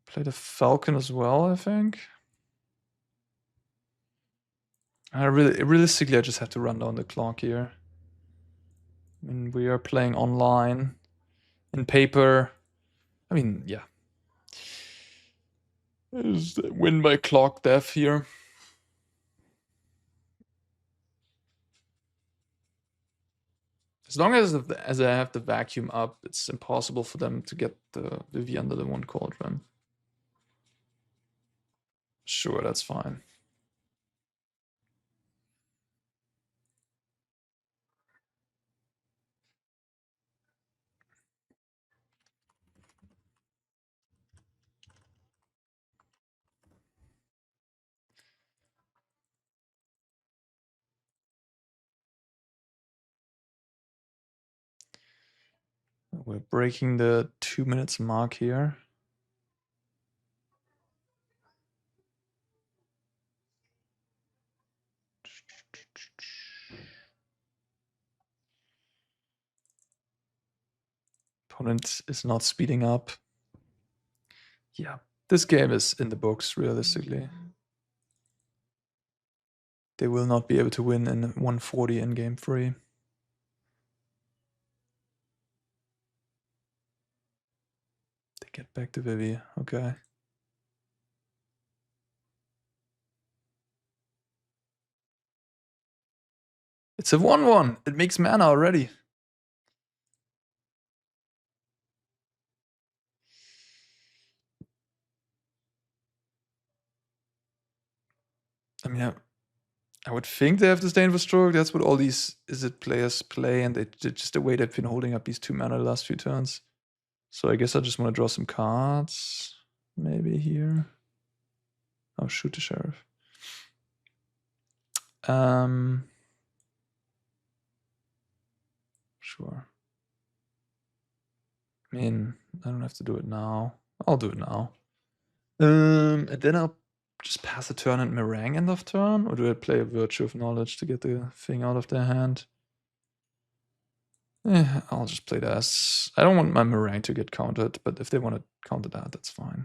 Play the Falcon as well, I think. Realistically, I just have to run down the clock here. I mean, we are playing online. In paper, I mean, yeah. Is win by clock death here. As long as I have the vacuum up, it's impossible for them to get the Vivi under the one cauldron. Sure, that's fine. We're breaking the 2 minutes mark here. Opponent is not speeding up. Yeah, this game is in the books, realistically. They will not be able to win in 140 in game 3. They get back to Vivi, okay. It's a 1-1. It makes mana already. I mean, I would think they have disdain for stroke. That's what all these Izzet players play, and they just the way they've been holding up these 2 mana the last few turns. So I guess I just want to draw some cards. Maybe here. Oh, shoot the sheriff. Sure. I mean, I don't have to do it now. I'll do it now. And then I'll just pass a turn and meringue end of turn, or do I play a Virtue of Knowledge to get the thing out of their hand? I'll just play this. I don't want my meringue to get countered, but if they want to counter that, that's fine.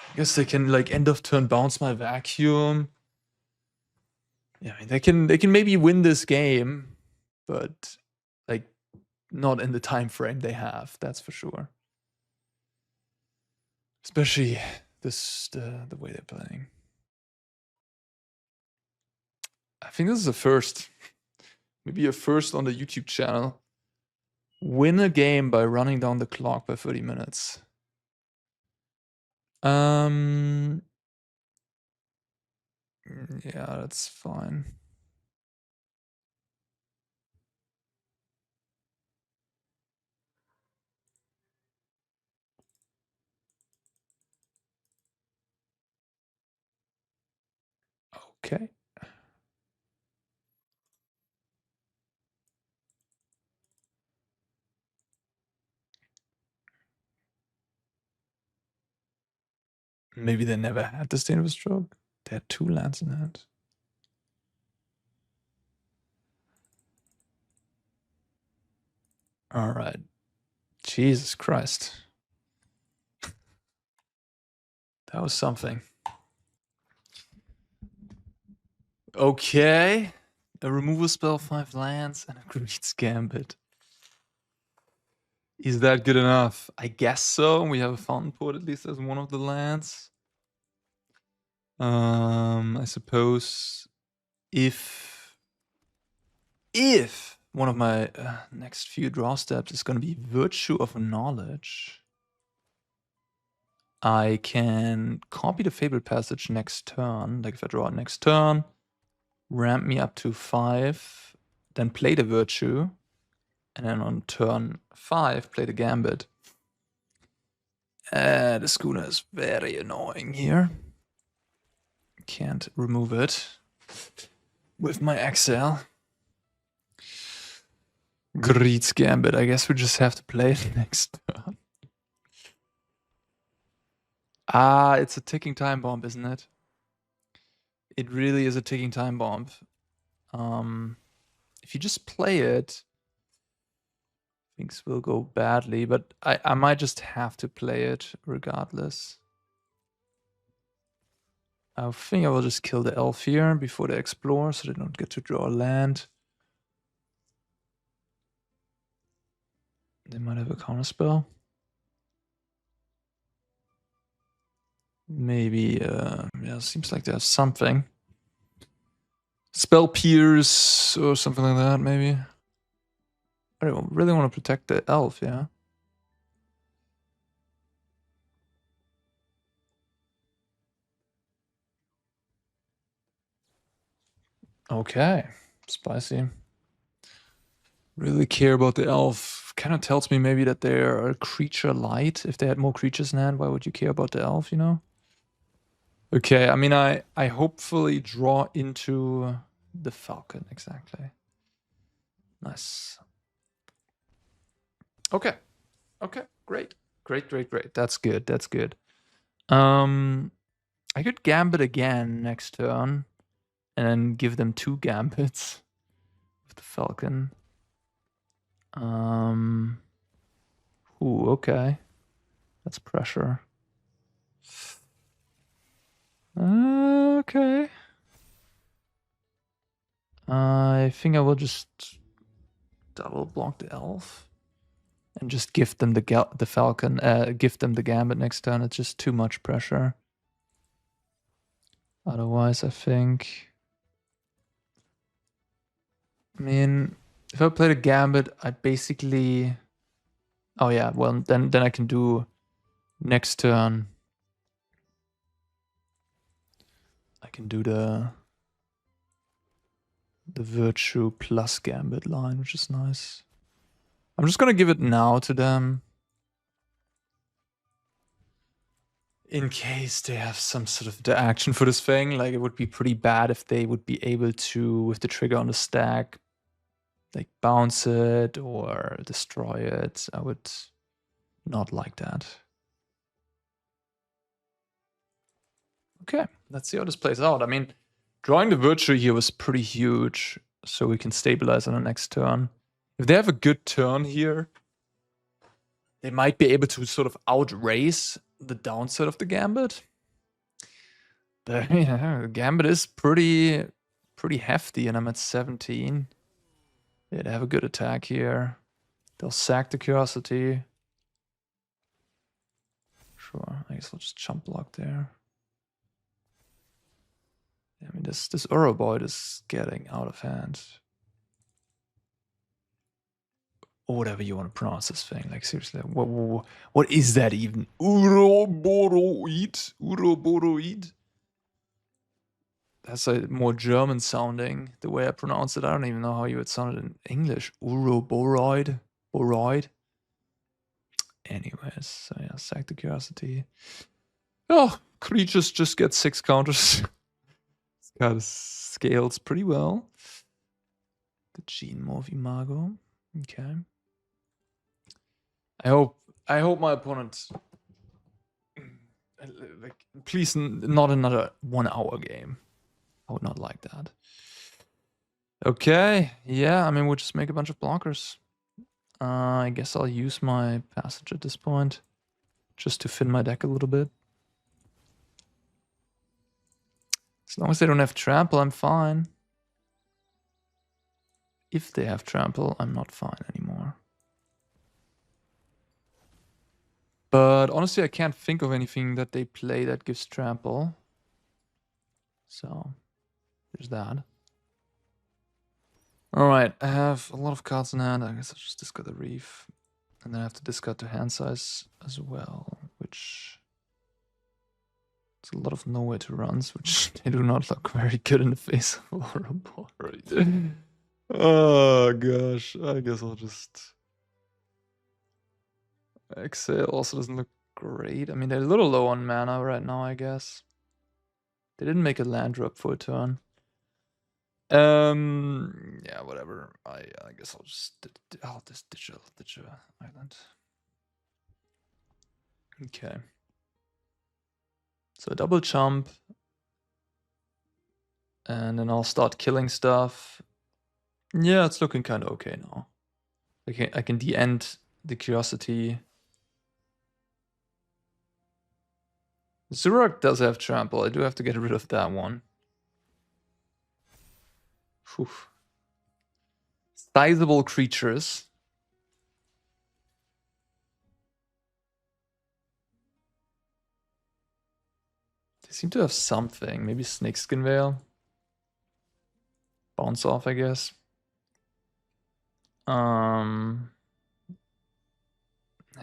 I guess they can like end of turn bounce my vacuum. Yeah, I mean, they can maybe win this game, but like not in the time frame they have. That's for sure. Especially the way they're playing. I think this is a first. Maybe a first on the YouTube channel. Win a game by running down the clock by 30 minutes. Yeah, that's fine. Okay. Maybe they never had the Disdain for Stroke. They had 2 lands in hand. All right. Jesus Christ. That was something. Okay. A removal spell, 5 lands, and a Greed's Gambit. Is that good enough? I guess so. We have a Fountain Port at least as one of the lands. I suppose if if one of my next few draw steps is going to be Virtue of Knowledge, I can copy the Fabled Passage next turn. Like if I draw it next turn, ramp me up to 5, then play the Virtue, and then on turn 5, play the Gambit. The schooner is very annoying here. Can't remove it with my exile. Greed's Gambit. I guess we just have to play it next turn. Ah, it's a ticking time bomb, isn't it? It really is a ticking time bomb. If you just play it, things will go badly, but I might just have to play it regardless. I think I will just kill the elf here before they explore, so they don't get to draw a land. They might have a counterspell. Maybe, yeah, seems like there's something. Spell Pierce or something like that, maybe. I don't really want to protect the elf, yeah. Okay, spicy. Really care about the elf. Kind of tells me maybe that they're a creature light. If they had more creatures in hand, why would you care about the elf, you know? Okay, I mean, I hopefully draw into the falcon, exactly. Nice. Okay. Okay, great. Great. That's good, that's good. I could Gambit again next turn, and then give them 2 Gambits with the falcon. Ooh, okay. That's pressure. Okay. I think I will just double block the elf and just give them the falcon. Give them the Gambit next turn. It's just too much pressure. Otherwise, I think. I mean, if I play the Gambit, I basically. Oh yeah, well then I can do next turn. I can do the Virtue plus Gambit line, which is nice. I'm just gonna give it now to them. In case they have some sort of the action for this thing. Like, it would be pretty bad if they would be able to, with the trigger on the stack, like bounce it or destroy it. I would not like that. Okay, let's see how this plays out. I mean, drawing the Virtue here was pretty huge, so we can stabilize on the next turn. If they have a good turn here, they might be able to sort of outrace the downside of the Gambit. But yeah, the Gambit is pretty hefty, and I'm at 17. Yeah, they have a good attack here. They'll sack the Curiosity. Sure, I guess I'll just jump block there. I mean, this Uroboid is getting out of hand. Or whatever you want to pronounce this thing. Like, seriously, what is that even? Uroboroid? That's a more German sounding, the way I pronounce it. I don't even know how you would sound it in English. Uroboroid? Boroid? Anyways, so yeah, sack the Curiosity. Oh, creatures just get 6 counters. This card scales pretty well. The Gene Morph Imago. Okay. I hope my opponent, like, please not another 1 hour game. I would not like that. Okay, yeah, I mean, we'll just make a bunch of blockers. I guess I'll use my passage at this point, just to thin my deck a little bit. As long as they don't have trample, I'm fine. If they have trample, I'm not fine anymore. But honestly, I can't think of anything that they play that gives trample. So, there's that. Alright, I have a lot of cards in hand. I guess I'll just discard the Reef. And then I have to discard the hand size as well, which... It's a lot of nowhere to runs, which they do not look very good in the face of horrible. Right. Oh gosh, I guess I'll just... Exhale also doesn't look great. I mean, they're a little low on mana right now, I guess. They didn't make a land drop for a turn. Yeah, whatever. I guess I'll just ditch a island. Okay. So a double jump. And then I'll start killing stuff. Yeah, it's looking kind of okay now. I can de-end the Curiosity. Zurak does have trample. I do have to get rid of that one. Whew. Sizable creatures. They seem to have something. Maybe Snakeskin Veil. Bounce off, I guess. I'd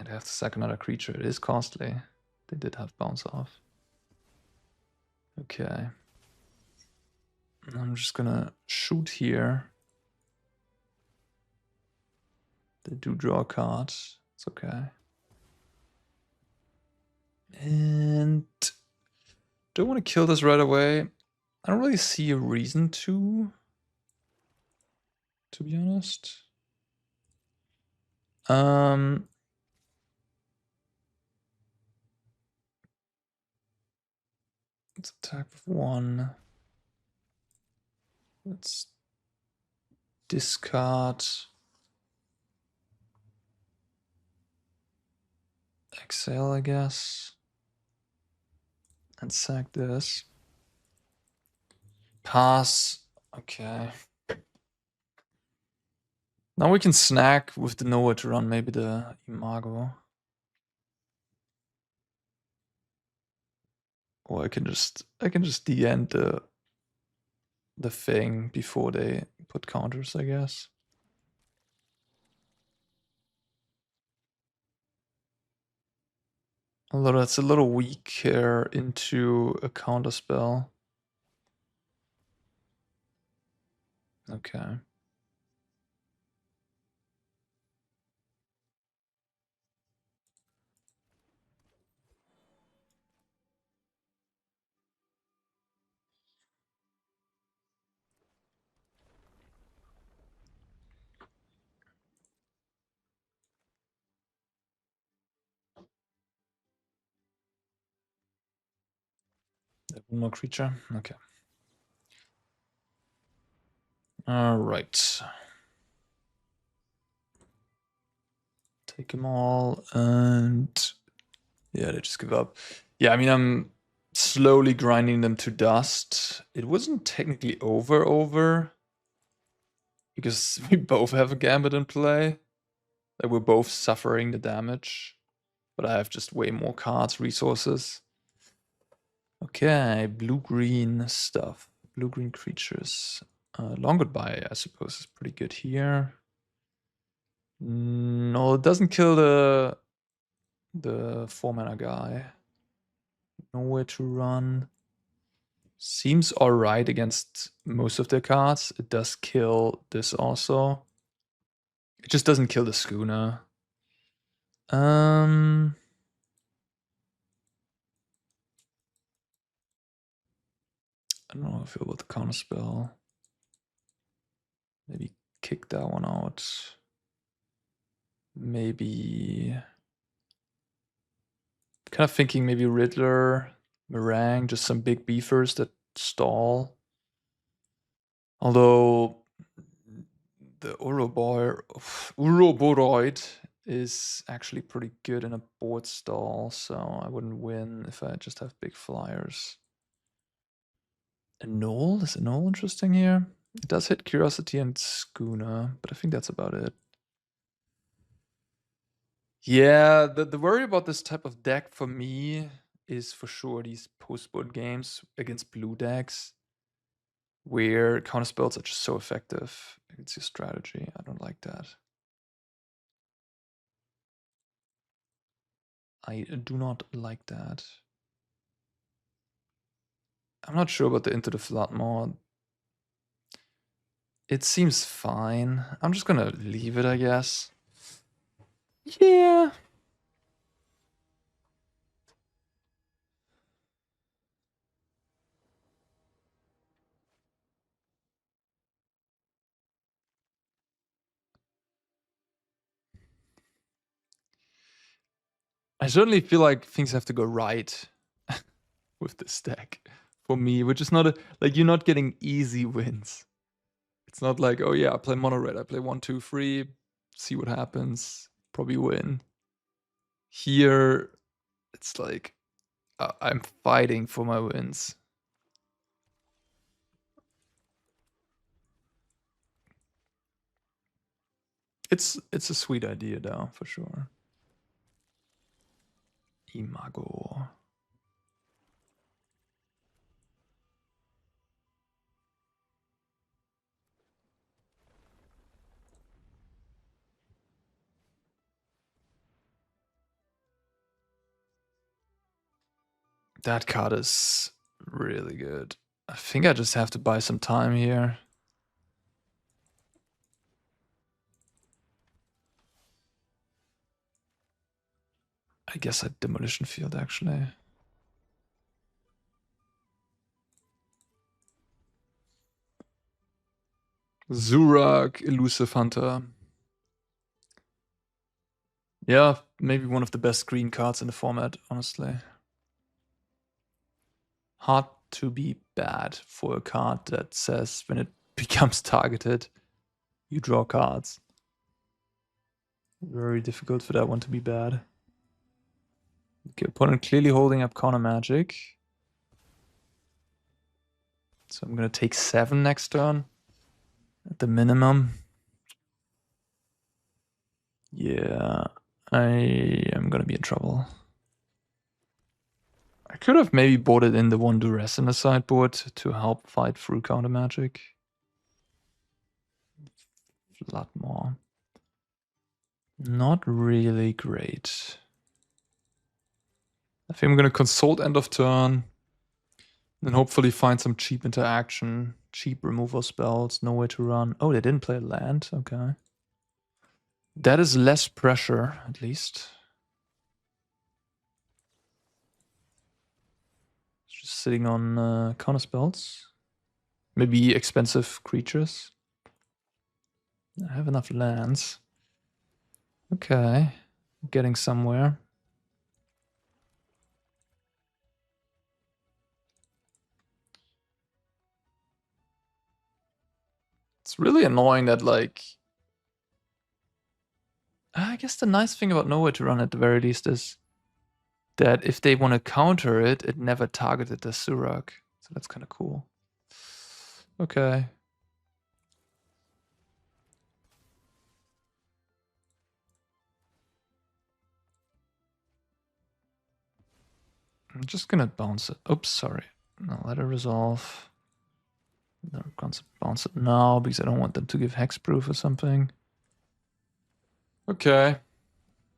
have to sack another creature. It is costly. They did have bounce off. Okay. I'm just gonna shoot here. They do draw a card. It's okay. And don't want to kill this right away. I don't really see a reason to be honest. Let's attack with 1. Let's discard. Exhale, I guess. And sack this. Pass. Okay. Now we can snack with the nowhere to run, maybe the Imago. Or I can just de-end the thing before they put counters, I guess. Although that's a little weak here into a counter spell. Okay. One more creature. Okay. All right. Take them all, and yeah, they just give up. Yeah, I mean, I'm slowly grinding them to dust. It wasn't technically over, because we both have a Gambit in play. Like, we're both suffering the damage, but I have just way more cards, resources. Okay, blue-green stuff. Blue-green creatures. Long Goodbye, I suppose, is pretty good here. No, it doesn't kill the 4-mana guy. Nowhere to run. Seems alright against most of their cards. It does kill this also. It just doesn't kill the Schooner. I don't know how I feel about the counter spell. Maybe kick that one out. Maybe kind of thinking maybe Riddler, Meringue, just some big beefers that stall. Although the Uroboroid is actually pretty good in a board stall, so I wouldn't win if I just have big flyers. A Knoll? Is a Knoll interesting here? It does hit Curiosity and Schooner, but I think that's about it. Yeah, the worry about this type of deck for me is for sure these post-board games against blue decks. where counterspells are just so effective. It's your strategy. I don't like that. I do not like that. I'm not sure about the Into the Flood mod. It seems fine. I'm just gonna leave it, I guess. Yeah. I certainly feel like things have to go right with this deck for me, which is not like you're not getting easy wins. It's not like, oh yeah, I play mono red, I play 1, 2, 3, see what happens, probably win. Here, it's like I'm fighting for my wins. It's a sweet idea though, for sure. Imago. That card is really good. I think I just have to buy some time here. I guess I Demolition Field actually. Zurak, Elusive Hunter. Yeah, maybe one of the best green cards in the format, honestly. Hard to be bad for a card that says when it becomes targeted, you draw cards. Very difficult for that one to be bad. Okay, opponent clearly holding up counter magic. So I'm gonna take 7 next turn at the minimum. Yeah, I am gonna be in trouble. I could have maybe boarded in the 1 Duress in the sideboard to help fight through counter magic. A lot more. Not really great. I think I'm gonna consult end of turn. Then hopefully find some cheap interaction, cheap removal spells, nowhere to run. Oh, they didn't play land, okay. That is less pressure, at least. Just sitting on counter spells. Maybe expensive creatures. I have enough lands. Okay, getting somewhere. It's really annoying that, like, I guess the nice thing about nowhere to run at the very least is that if they want to counter it, it never targeted the Surak. So that's kind of cool. Okay. I'm just gonna bounce it. Oops, sorry. No, let it resolve. No, I'm gonna bounce it now because I don't want them to give hexproof or something. Okay.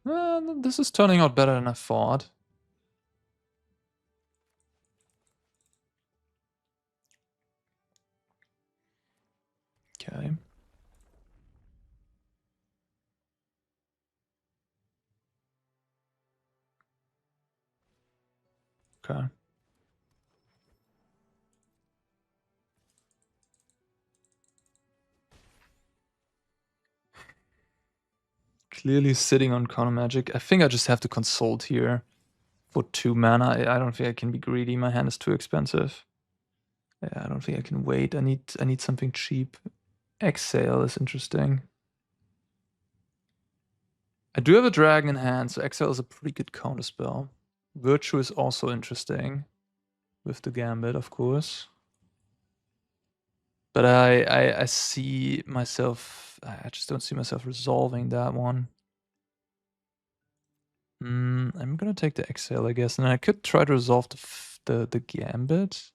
This is turning out better than I thought. Okay. Okay. Clearly sitting on counter magic. I think I just have to consult here for 2 mana. I don't think I can be greedy. My hand is too expensive. Yeah, I don't think I can wait. I need something cheap. Exhale is interesting. I do have a dragon in hand, so Exhale is a pretty good counter spell. Virtue is also interesting with the Gambit, of course. But I see myself, I just don't see myself resolving that one. I'm gonna take the Exhale, I guess, and I could try to resolve the Gambit.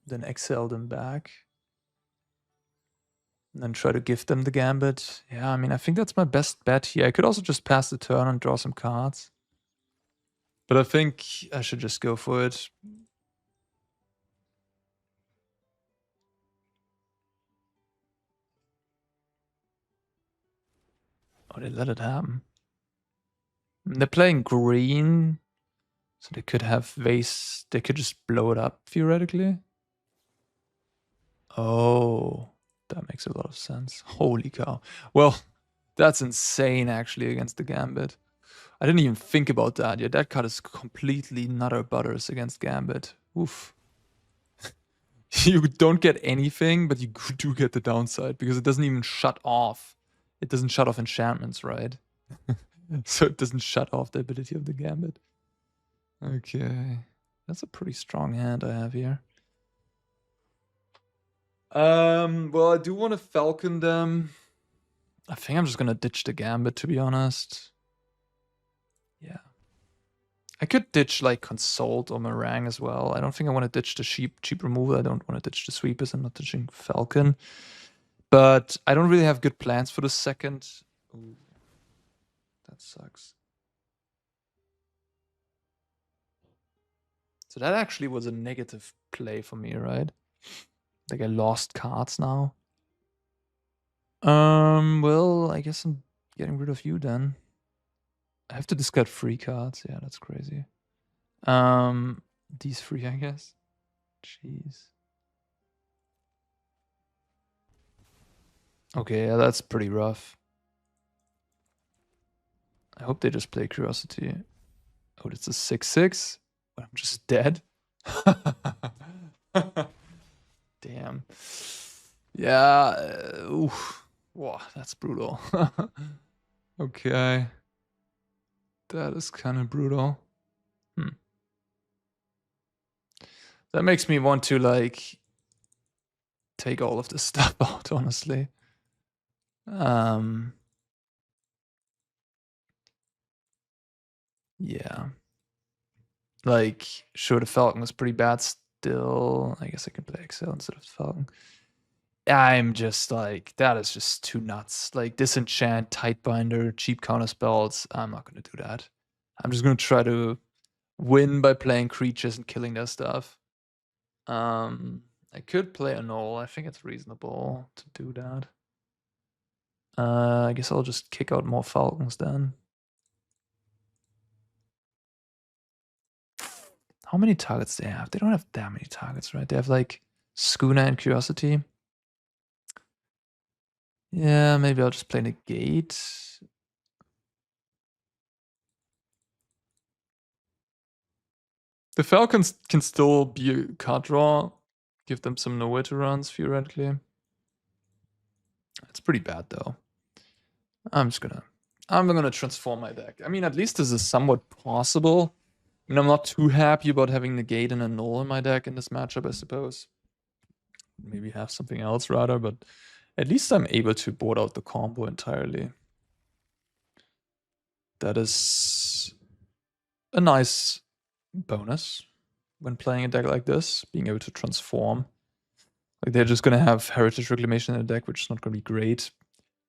then exile them back. And then try to give them the gambit. Yeah, I mean, I think that's my best bet here. I could also just pass the turn and draw some cards. But I think I should just go for it. Oh, they let it happen. They're playing green, so they could have vase. They could just blow it up, theoretically. Oh, that makes a lot of sense. Holy cow. Well, that's insane, actually, against the Gambit. I didn't even think about that. Yeah, that card is completely nutter butters against Gambit. Oof. You don't get anything, but you do get the downside, because it doesn't even shut off. It doesn't shut off enchantments, right? So it doesn't shut off the ability of the Gambit. Okay. That's a pretty strong hand I have here. Well, I do want to Falcon them. I think I'm just gonna ditch the Gambit, to be honest. Yeah. I could ditch like Consult or Meringue as well. I don't think I want to ditch the cheap removal. I don't want to ditch the Sweepers. I'm not ditching Falcon. But I don't really have good plans for the second. Ooh. That sucks. So that actually was a negative play for me, right? Like I lost cards now. Well, I guess I'm getting rid of you then. I have to discard 3 cards. Yeah, that's crazy. These 3, I guess. Jeez. Okay, yeah, that's pretty rough. I hope they just play Curiosity. Oh, it's a 6/6. But I'm just dead. Damn. Yeah. Oof. Wow, that's brutal. Okay. That is kind of brutal. That makes me want to, like, take all of this stuff out, honestly. Yeah. Like, sure, the Falcon is pretty bad still. I guess I can play Excel instead of the Falcon. I'm just like, that is just too nuts. Like, Disenchant, Tightbinder, cheap counter spells. I'm not going to do that. I'm just going to try to win by playing creatures and killing their stuff. I could play Annul. I think it's reasonable to do that. I guess I'll just kick out more Falcons then. How many targets they have? They don't have that many targets, right? They have like Schooner and Curiosity. Yeah, maybe I'll just play Negate. The Falcons can still be a card draw. Give them some nowhere to runs, theoretically. It's pretty bad though. I'm gonna transform my deck. I mean, at least this is somewhat possible. I mean, I'm not too happy about having Negate and Annul in my deck in this matchup, I suppose. Maybe have something else rather, but at least I'm able to board out the combo entirely. That is a nice bonus when playing a deck like this, being able to transform. Like, they're just going to have Heritage Reclamation in the deck, which is not going to be great.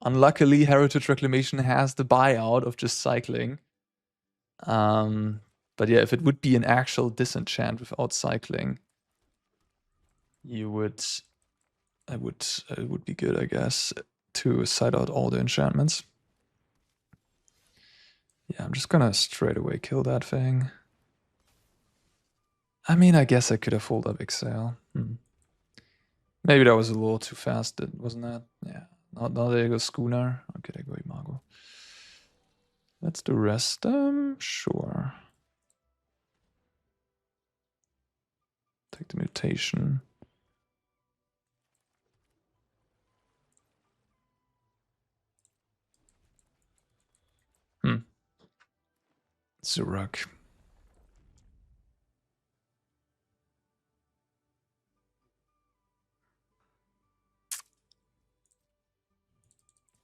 Unluckily, Heritage Reclamation has the buyout of just cycling. But yeah, if it would be an actual disenchant without cycling, it would be good, I guess, to side out all the enchantments. Yeah, I'm just gonna straight away kill that thing. I mean, I guess I could have pulled up Exhale. Maybe that was a little too fast, wasn't that? Yeah. Now there goes Schooner. Okay, there go Imago. Let's do rest. Sure. Take the mutation. Zurak.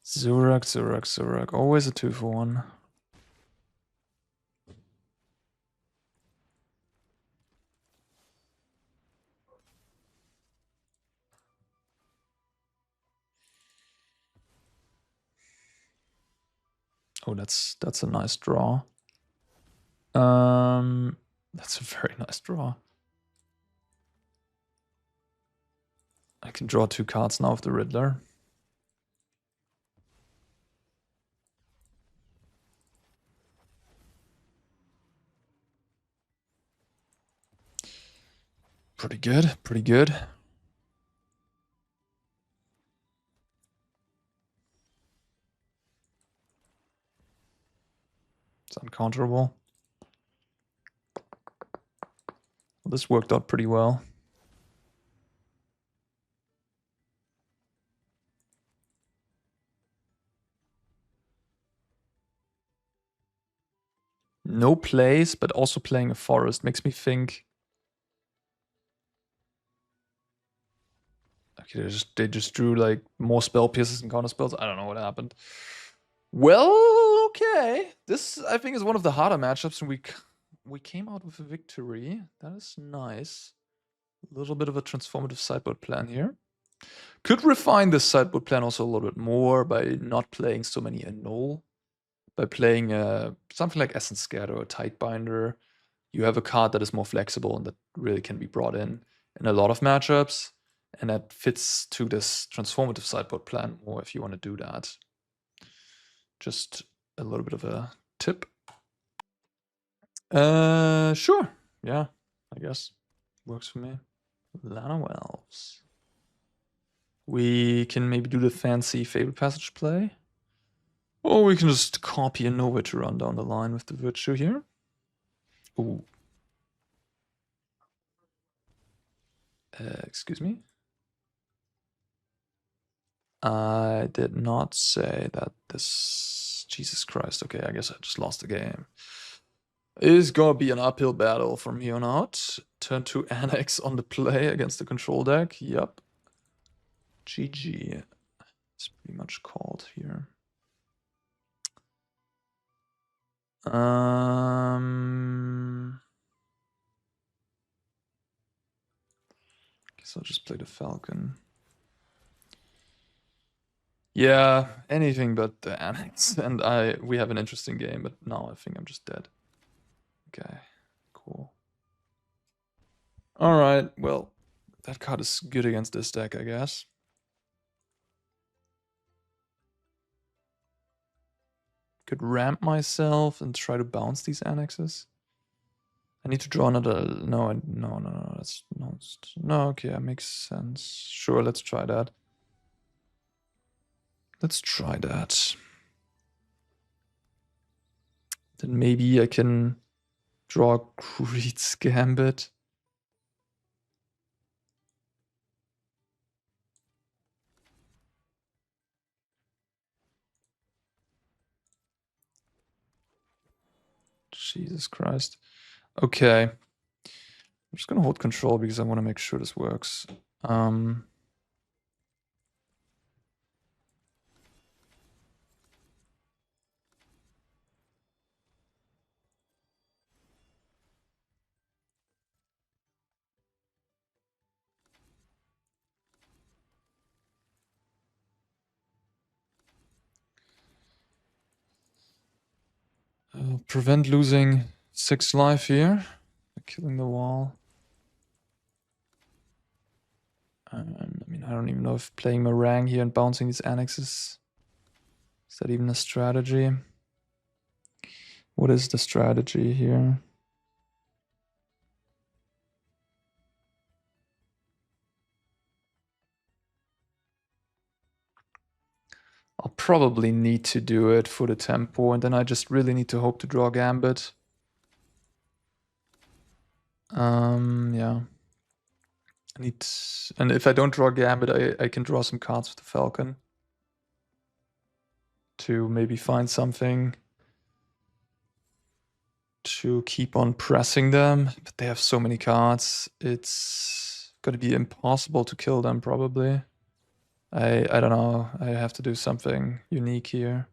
Zurak. Always a 2-for-1. Oh, that's a nice draw. That's a very nice draw. I can draw 2 cards now with the Riddler. Pretty good, pretty good. It's uncounterable. Well, this worked out pretty well. No plays, but also playing a forest makes me think. Okay, they just drew like more spell pierces and counter spells. I don't know what happened. Well, okay. This I think is one of the harder matchups, and we came out with a victory. That is nice. A little bit of a transformative sideboard plan here. Could refine this sideboard plan also a little bit more by not playing so many annul. By playing something like Essence Scatter or Tidebinder, you have a card that is more flexible and that really can be brought in a lot of matchups, and that fits to this transformative sideboard plan more if you want to do that. Just a little bit of a tip. Sure. Yeah, I guess. Works for me. Lana Wells. We can maybe do the fancy Fabled Passage play. Or we can just copy a Nova to run down the line with the Virtue here. Ooh. Excuse me? I did not say that this... Jesus Christ, okay, I guess I just lost the game. It is gonna be an uphill battle from here on out. Turn 2 Annex on the play against the control deck. Yup. GG. It's pretty much called here. Guess I'll just play the Falcon. Yeah, anything but the Annex. And we have an interesting game, but now I think I'm just dead. Okay, cool. Alright, well, that card is good against this deck, I guess. Could ramp myself and try to bounce these annexes. I need to draw another... No, that's... No, okay, that makes sense. Sure, let's try that. Let's try that. Then maybe I can draw Greed's Gambit. Jesus Christ. Okay. I'm just gonna hold control because I want to make sure this works. Prevent losing 6 life here. Killing the wall. I mean, I don't even know if playing Meringue here and bouncing these annexes, is that even a strategy? What is the strategy here? I'll probably need to do it for the tempo, and then I just really need to hope to draw Gambit. Yeah. And if I don't draw Gambit, I can draw some cards with the Falcon to maybe find something to keep on pressing them. But they have so many cards, it's gonna be impossible to kill them probably. I don't know, I have to do something unique here.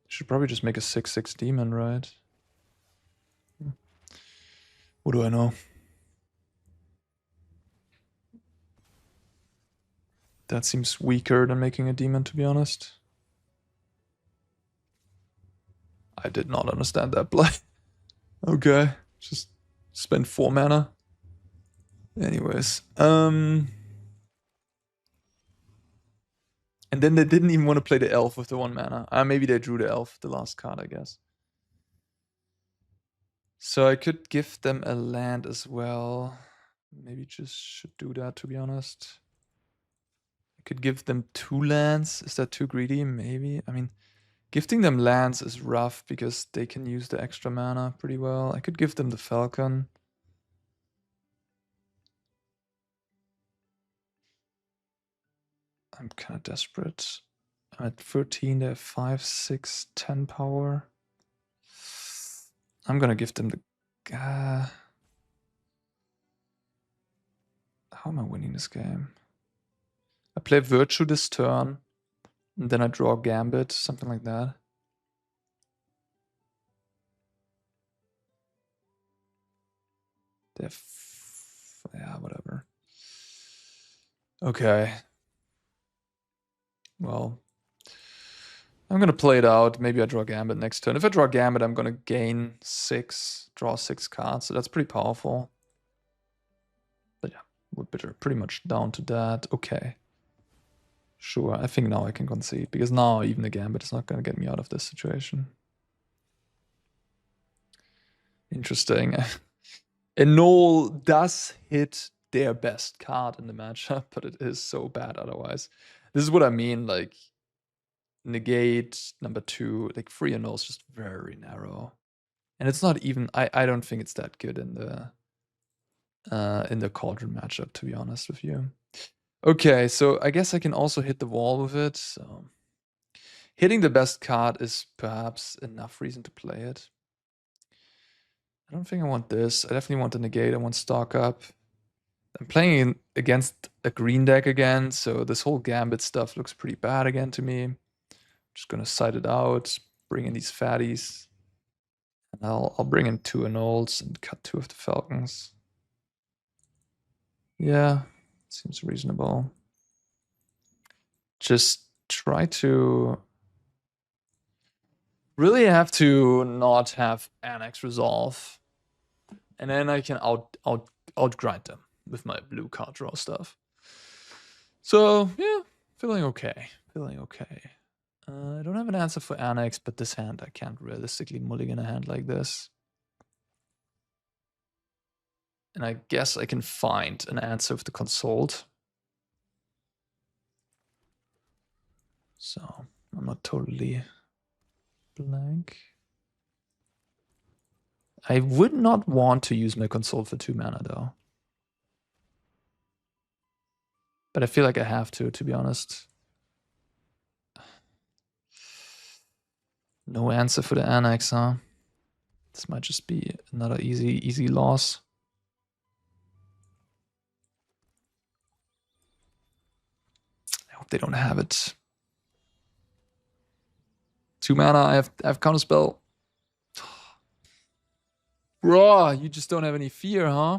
Should probably just make a 6/6 demon, right? What do I know? That seems weaker than making a demon, to be honest. I did not understand that play. Okay, just spend 4 mana. Anyways, and then they didn't even want to play the elf with the 1 mana. Maybe they drew the elf, the last card, I guess. So I could give them a land as well. Maybe just should do that, to be honest. I could give them 2 lands. Is that too greedy? Maybe. I mean, gifting them lands is rough because they can use the extra mana pretty well. I could give them the Falcon. I'm kind of desperate. I'm at 13, they have 5, 6, 10 power. I'm gonna give them the... how am I winning this game? I play Virtue this turn, and then I draw Gambit, something like that. They have... yeah, whatever. Okay. Well, I'm gonna play it out. Maybe I draw Gambit next turn. If I draw Gambit, I'm gonna gain 6, draw 6 cards, so that's pretty powerful. But yeah, we're pretty much down to that. Okay. Sure, I think now I can concede, because now even the Gambit is not gonna get me out of this situation. Interesting. Enol does hit their best card in the matchup, but it is so bad otherwise. This is what I mean, like, negate, number 2, like 3 Enol is just very narrow. And it's not even, I don't think it's that good in the Cauldron matchup, to be honest with you. Okay, so I guess I can also hit the wall with it, so... hitting the best card is perhaps enough reason to play it. I don't think I want this. I definitely want the negate. I want stock up. I'm playing against a green deck again, so this whole Gambit stuff looks pretty bad again to me. Just gonna side it out, bring in these fatties. And I'll bring in 2 Anols and cut 2 of the Falcons. Yeah, seems reasonable. Just try to... really have to not have Annex Resolve. And then I can outgrind them with my blue card draw stuff. So, yeah, feeling okay. Feeling okay. I don't have an answer for Annex, but this hand, I can't realistically mulligan a hand like this. And I guess I can find an answer with the Consult. So, I'm not totally blank. I would not want to use my Consult for 2 mana, though. But I feel like I have to be honest. No answer for the Annex, huh? This might just be another easy loss. I hope they don't have it. 2 mana, I have Counterspell. Bro, you just don't have any fear, huh?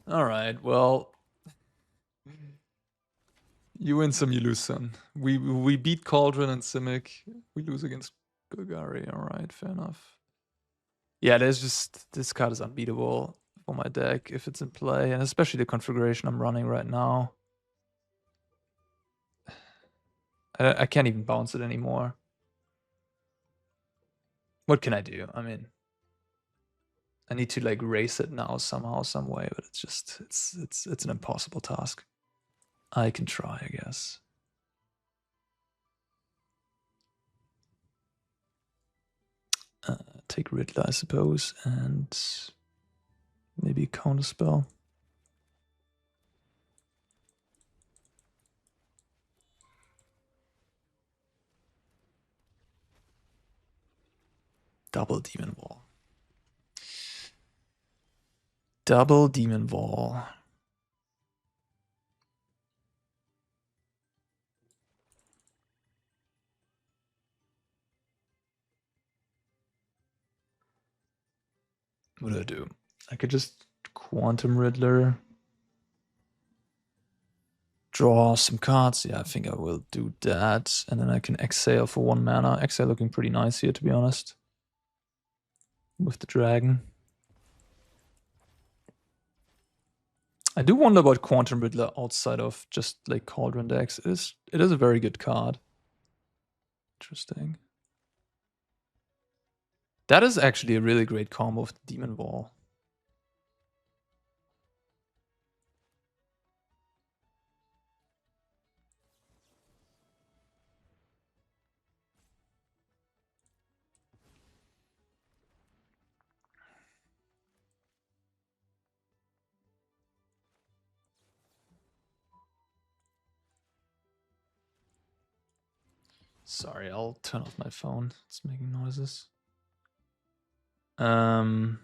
Alright, well... you win some, you lose some. We beat Cauldron and Simic. We lose against Golgari. Alright, fair enough. Yeah, there's just... this card is unbeatable for my deck if it's in play, and especially the configuration I'm running right now. I can't even bounce it anymore. What can I do? I mean, I need to like race it now somehow, some way, but it's just it's an impossible task. I can try, I guess. Take Riddler, I suppose, and maybe Counterspell. Double Demon Wall. Double Demon Wall. What do I do? I could just Quantum Riddler. draw some cards. Yeah, I think I will do that. And then I can exile for 1 mana. Exile looking pretty nice here, to be honest. With the dragon. I do wonder about Quantum Riddler outside of just like Cauldron decks. It is a very good card. Interesting. That is actually a really great combo with the Demon Wall. Sorry, I'll turn off my phone. It's making noises. Oh,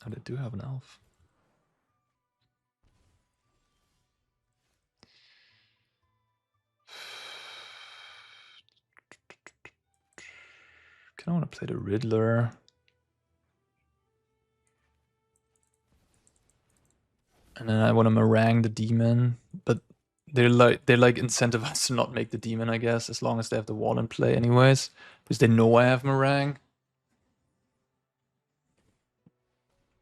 they do have an elf. Kinda wanna play the Riddler. And then I wanna meringue the demon, but they're like incentivized to not make the demon, I guess, as long as they have the wall in play anyways. Because they know I have meringue.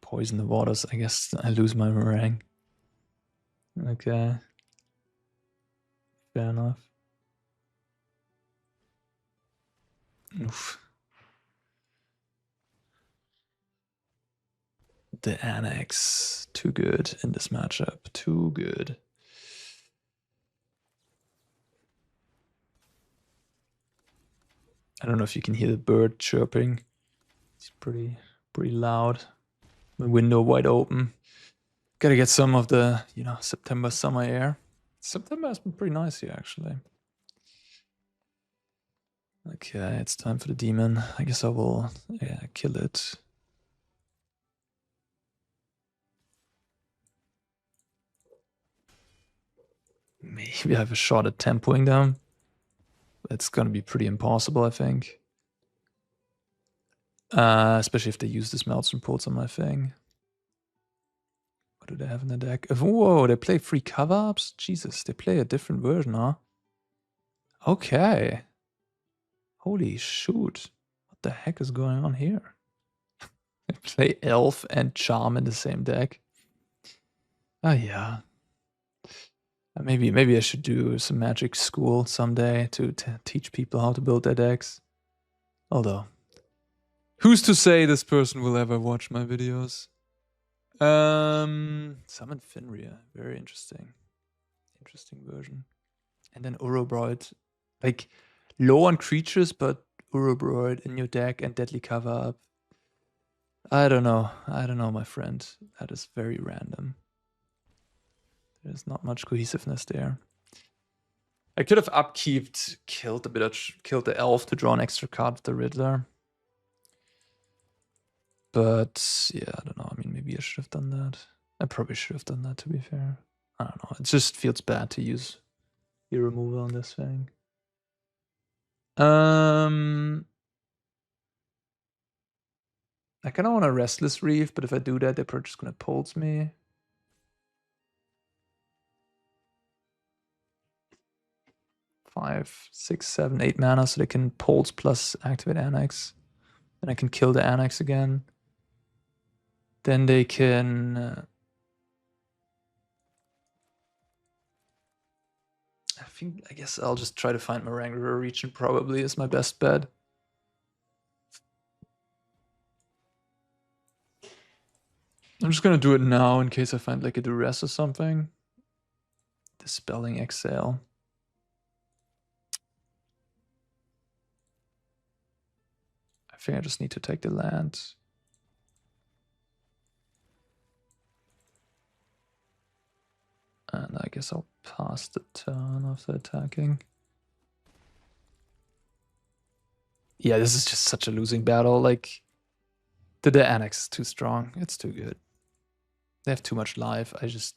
Poison the waters, I guess I lose my meringue. Okay. Fair enough. Oof. The Annex. Too good in this matchup. Too good. I don't know if you can hear the bird chirping. It's pretty loud. The window wide open. Gotta get some of the, September summer air. September has been pretty nice here, actually. Okay, it's time for the demon. I guess I will kill it. Maybe I have a shot at tempoing them. It's gonna be pretty impossible, I think. Especially if they use this Maelstrom Pulse on my thing. What do they have in the deck? Whoa, they play 3 cover-ups? Jesus, they play a different version, huh? Okay. Holy shoot. What the heck is going on here? They play Elf and Charm in the same deck. Oh, yeah. Maybe I should do some Magic school someday to teach people how to build their decks. Although, who's to say this person will ever watch my videos? Summon Fenrir. Very interesting. Interesting version. And then Urobroid. Like, low on creatures, but Urobroid in your deck and Deadly Cover Up. I don't know. I don't know, my friend. That is very random. There's not much cohesiveness there. I could have upkeeped, killed the elf to draw an extra card with the Riddler. But yeah, I don't know. I mean, maybe I should have done that. I probably should have done that, to be fair. I don't know. It just feels bad to use your removal on this thing. I kind of want a Restless Reef, but if I do that, they're probably just gonna pulse me. Five, 6, 7, 8 mana, so they can pulse plus activate Annex. Then I can kill the Annex again. Then they can... I guess I'll just try to find Marangara region, probably is my best bet. I'm just gonna do it now in case I find like a duress or something. Dispelling Exhale. I think I just need to take the land. And I guess I'll pass the turn after attacking. Yeah, this is just such a losing battle. Like, the Annex is too strong. It's too good. They have too much life.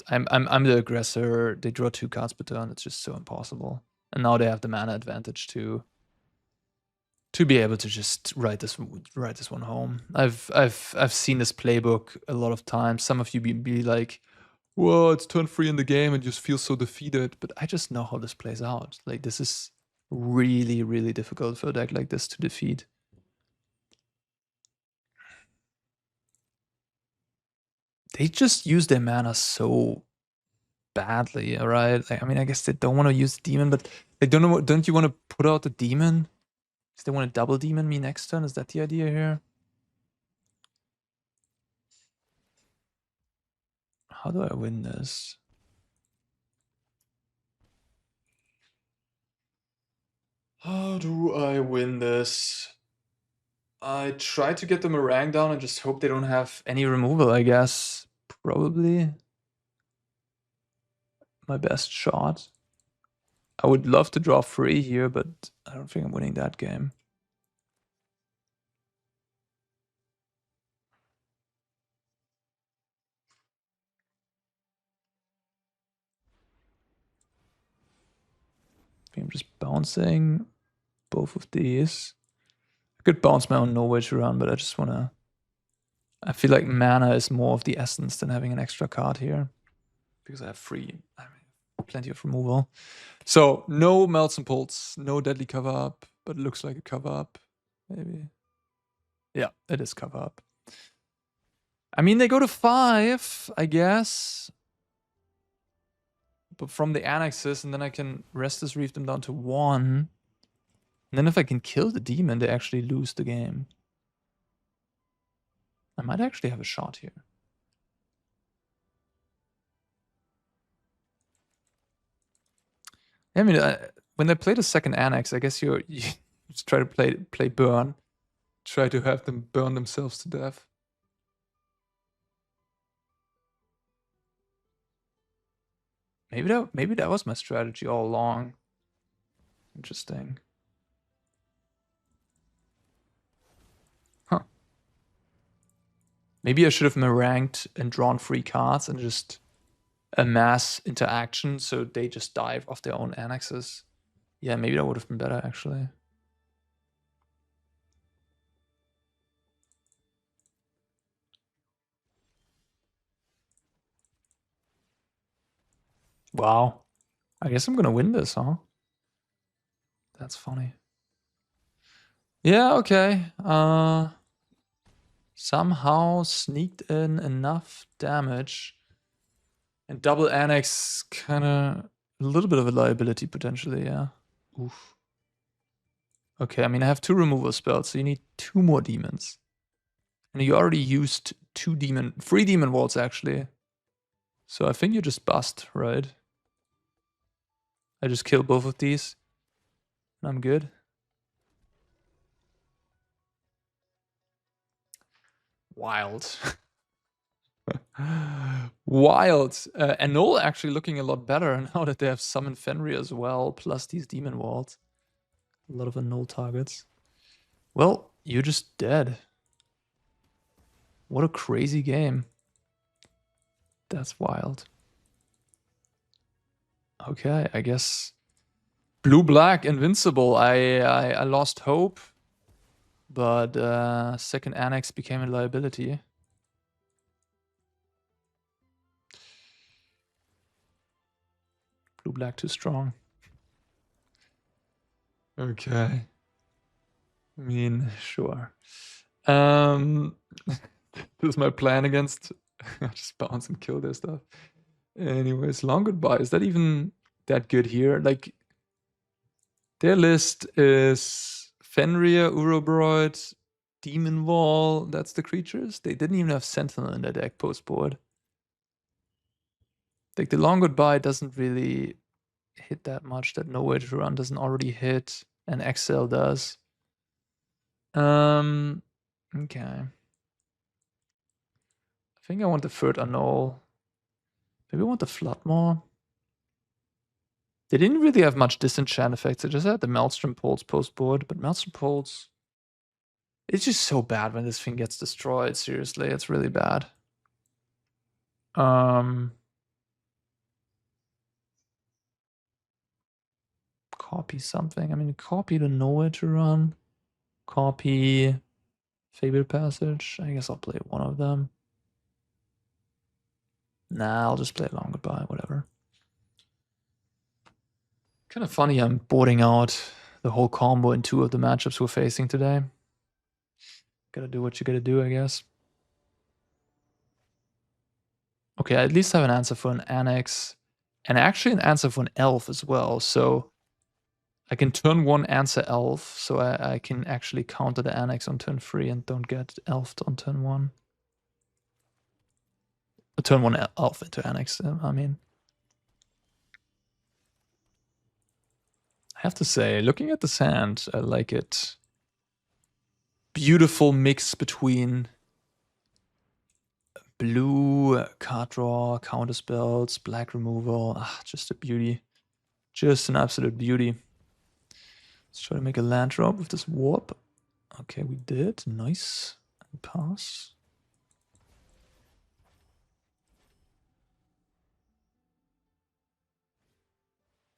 I'm the aggressor. They draw 2 cards per turn. It's just so impossible. And now they have the mana advantage to be able to just write this one home. I've seen this playbook a lot of times. Some of you be like, whoa, it's turn 3 in the game and you just feel so defeated. But I just know how this plays out. Like, this is really, really difficult for a deck like this to defeat. They just use their mana so badly, alright? Like, I mean, I guess they don't want to use the demon, but they don't know. Don't you want to put out the demon? Because they want to double demon me next turn. Is that the idea here? How do I win this? How do I win this? I try to get the meringue down and just hope they don't have any removal, I guess. Probably my best shot. I would love to draw 3 here, but I don't think I'm winning that game. I think I'm just bouncing both of these. I could bounce my own nowhere to run, but I just want to... I feel like mana is more of the essence than having an extra card here. Because I have plenty of removal. So, no Melts and Pulse, no Deadly Cover Up, but it looks like a cover up, maybe. Yeah, it is cover up. I mean, they go to 5, I guess. But from the annexes, and then I can Restless Reef them down to 1. And then if I can kill the demon, they actually lose the game. I might actually have a shot here. I mean, when they play the second annex, I guess you just try to play burn. Try to have them burn themselves to death. Maybe that was my strategy all along. Interesting. Huh. Maybe I should have meringued and drawn 3 cards and just amass interaction so they just dive off their own annexes. Yeah, maybe that would have been better actually. Wow. I guess I'm gonna win this, huh? That's funny. Yeah, okay. Somehow sneaked in enough damage. And double annex, kinda a little bit of a liability potentially, yeah. Oof. Okay, I mean I have 2 removal spells, so you need 2 more demons. And you already used 3 demon walls actually. So I think you just bust, right? I just kill both of these. And I'm good. Wild. Wild. Annul actually looking a lot better now that they have Summon Fenrir as well, plus these demon walls. A lot of Annul targets. Well, you're just dead. What a crazy game. That's wild. Okay, I guess blue-black invincible. I lost hope, but second annex became a liability. Blue-black too strong. Okay. I mean, sure. This is my plan against... just bounce and kill their stuff. Anyways, long goodbye. Is that even that good here? Like, their list is Fenrir, Uroboros, Demon Wall. That's the creatures. They didn't even have Sentinel in their deck post board. Like, the long goodbye doesn't really hit that much. That Nowhere to Run doesn't already hit, and Excel does. Okay. I think I want the third Annul. Maybe I want the Flood more. They didn't really have much disenchant effects. They just had the Maelstrom Pulse post board, but Maelstrom Pulse, it's just so bad when this thing gets destroyed. Seriously, it's really bad. Copy something. I mean, copy the Nowhere to Run. Copy Fabled Passage. I guess I'll play one of them. Nah, I'll just play a long goodbye, whatever. Kind of funny I'm boarding out the whole combo in 2 of the matchups we're facing today. Gotta do what you gotta do, I guess. Okay, I at least have an answer for an Annex, and actually an answer for an Elf as well, so I can turn 1 answer Elf, so I can actually counter the Annex on turn 3 and don't get Elfed on turn 1. Turn 1 Elf into Annex, I mean. I have to say, looking at this hand, I like it. Beautiful mix between blue card draw, counter spells, black removal. Just a beauty. Just an absolute beauty. Let's try to make a land drop with this warp. Okay, we did. Nice. And pass.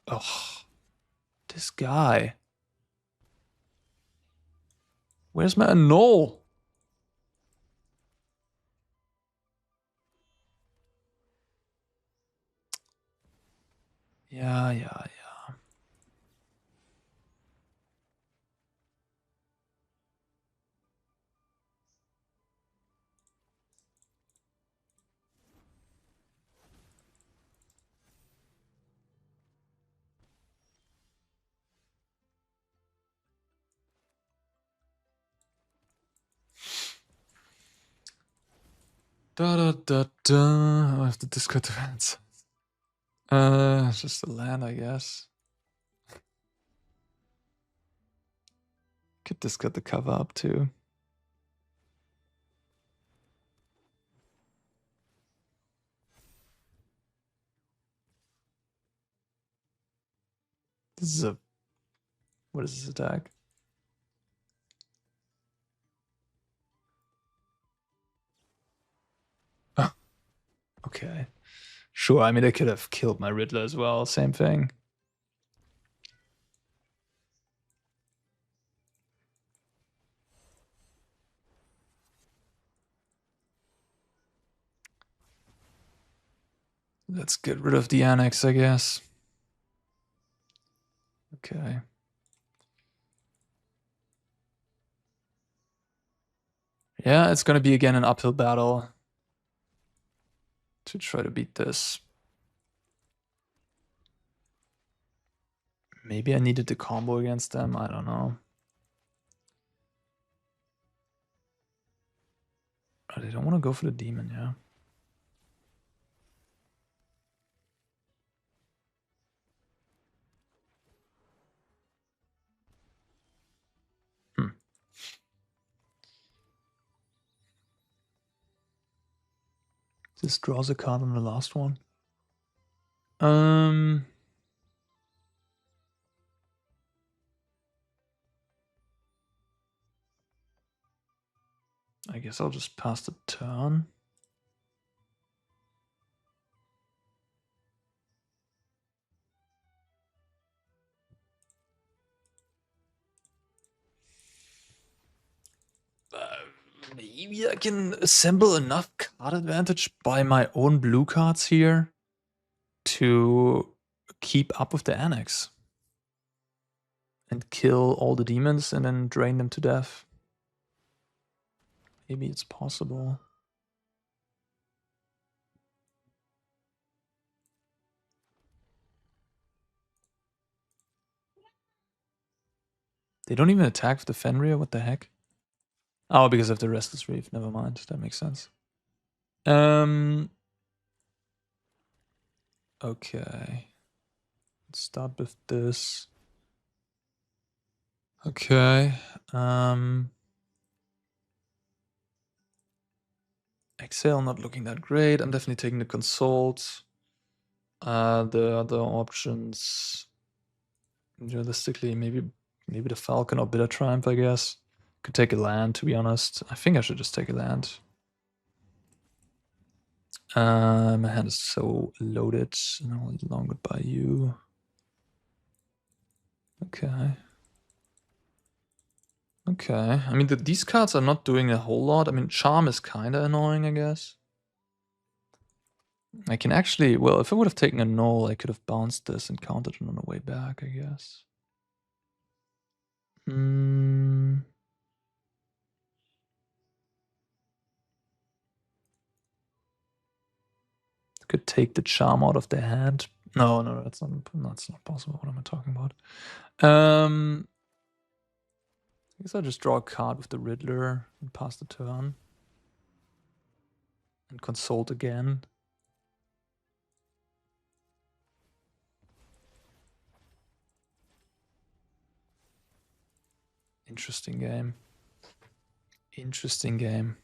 Oh, this guy. Where's my annul? Yeah. I have to discard the hands. Just a land, I guess. Could discard the cover up too. This is a... What is this attack? Oh, okay. Sure, I mean, they could have killed my Riddler as well. Same thing. Let's get rid of the Annex, I guess. Okay. Yeah, it's gonna be again an uphill battle to try to beat this. Maybe I needed to combo against them, I don't know. Oh, they don't want to go for the demon, yeah. This draws a card on the last one. I guess I'll just pass the turn. Maybe I can assemble enough card advantage by my own blue cards here to keep up with the Annex. And kill all the demons and then drain them to death. Maybe it's possible. They don't even attack with the Fenrir, what the heck? Oh, because of the Restless Reef, never mind, that makes sense. Okay. Let's start with this. Okay. Exhale, not looking that great. I'm definitely taking the Consult. The other options, realistically, maybe the Falcon or Bitter Triumph, I guess. Could take a land, to be honest. I think I should just take a land. My hand is so loaded. No longer by you. Okay. Okay. I mean, these cards are not doing a whole lot. I mean, Charm is kind of annoying, I guess. I can actually, well, if I would have taken a null, I could have bounced this and counted it on the way back, I guess. Could take the charm out of their hand. No, that's not possible. What am I talking about? I guess I'll just draw a card with the Riddler and pass the turn. And consult again. Interesting game. Interesting game.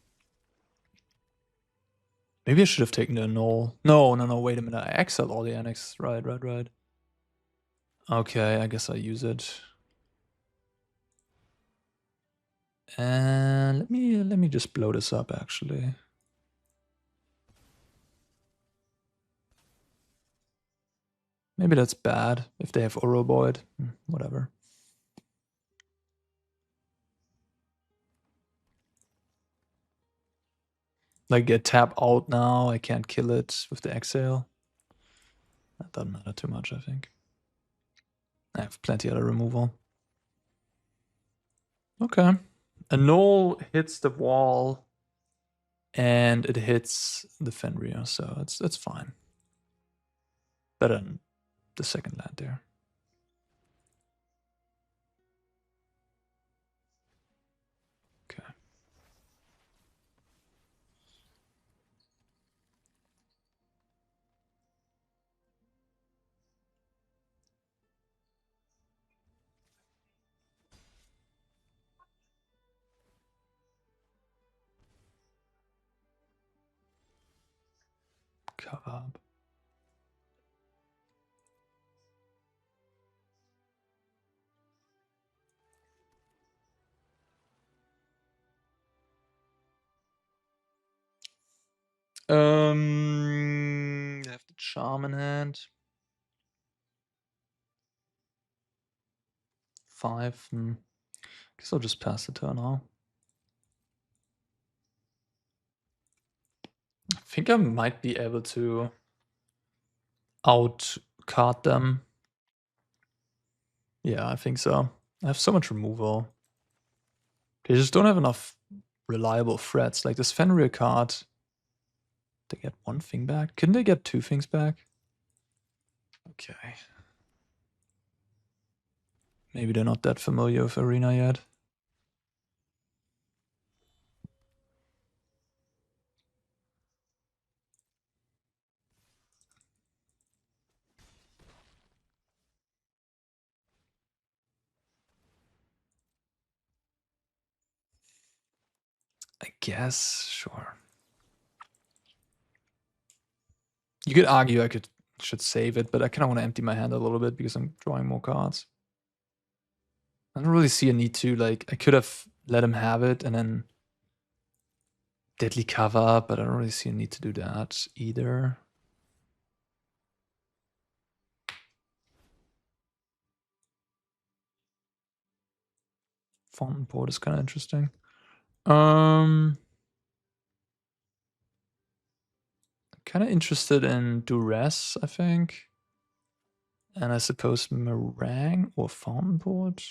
Maybe I should have taken the null. No, wait a minute. I exiled all the annex. Right. Okay, I guess I use it. And let me just blow this up actually. Maybe that's bad if they have Oroboid. Whatever. Like get tap out now, I can't kill it with the exhale. That doesn't matter too much, I think. I have plenty other removal. Okay. A null hits the wall and it hits the Fenrir, so it's fine. Better than the second land there. Okay. Cover up. I have the charm in hand. 5. Guess I'll just pass the turn now. I think I might be able to out card them. Yeah, I think so. I have so much removal. They just don't have enough reliable threats. Like this Fenrir card, they get 1 thing back. Couldn't they get 2 things back? Okay. Maybe they're not that familiar with Arena yet. I guess, sure. You could argue I should save it, but I kind of want to empty my hand a little bit because I'm drawing more cards. I don't really see a need to, like, I could have let him have it and then deadly cover up, but I don't really see a need to do that either. Fountain Port is kind of interesting. Kind of interested in Duress, I think. And I suppose Meringue or Fountain Port.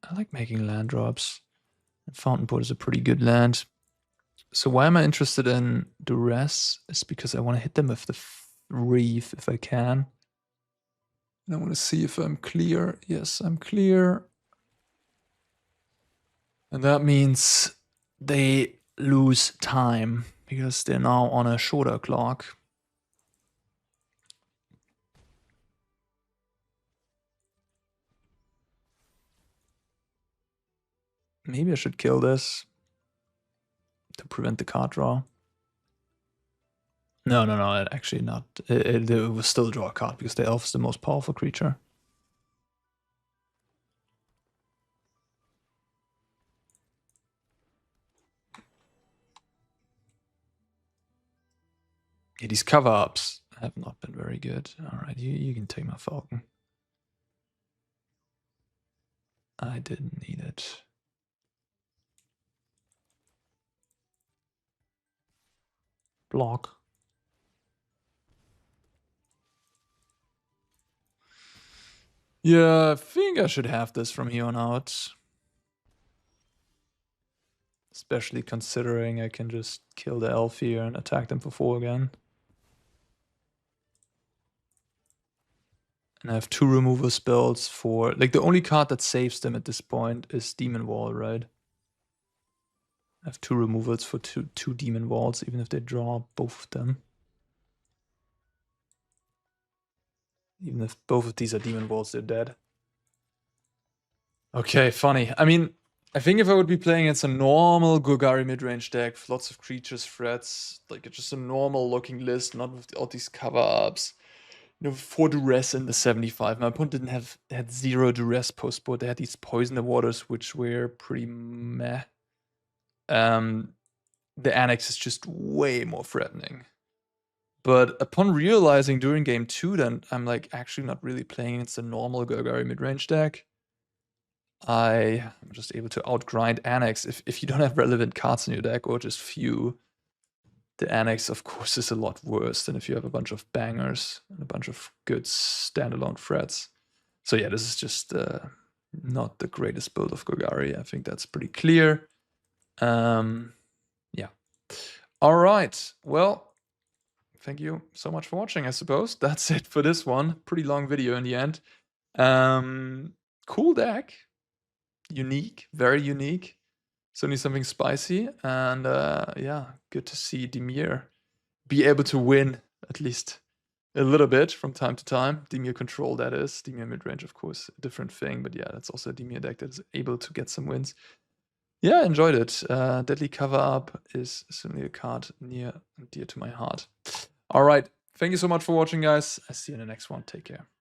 I like making land drops. And Fountain Port is a pretty good land. So why am I interested in Duress? Is because I want to hit them with the Reef if I can. And I want to see if I'm clear. Yes, I'm clear. And that means they lose time because they're now on a shorter clock. Maybe I should kill this to prevent the card draw. No, actually not. It will still draw a card because the elf is the most powerful creature. Yeah, these cover-ups have not been very good. Alright, you can take my Falcon. I didn't need it. block. Yeah, I think I should have this from here on out. Especially considering I can just kill the elf here and attack them for 4 again. And I have 2 removal spells for... Like, the only card that saves them at this point is Demon Wall, right? I have 2 removals for two Demon Walls, even if they draw both of them. Even if both of these are Demon Walls, they're dead. Okay, funny. I mean, I think if I would be playing against a normal Golgari midrange deck with lots of creatures, threats, like just a normal looking list, not with all these cover-ups, 4 duress in the 75. My opponent had 0 duress post-board. They had these Poison the Waters, which were pretty meh. The Annex is just way more threatening. But upon realizing during game 2 that I'm like actually not really playing against a normal Golgari midrange deck, I'm just able to outgrind Annex. If you don't have relevant cards in your deck or just few, the Annex, of course, is a lot worse than if you have a bunch of bangers and a bunch of good standalone threats. So yeah, this is just not the greatest build of Golgari. I think that's pretty clear. Yeah. All right. Well, thank you so much for watching, I suppose. That's it for this one. Pretty long video in the end. Cool deck. Unique. Very unique. Certainly something spicy. And yeah, good to see Dimir be able to win at least a little bit from time to time. Dimir control, that is. Dimir midrange, of course, a different thing. But yeah, that's also a Dimir deck that is able to get some wins. Yeah, enjoyed it. Deadly Cover Up is certainly a card near and dear to my heart. All right. Thank you so much for watching, guys. I see you in the next one. Take care.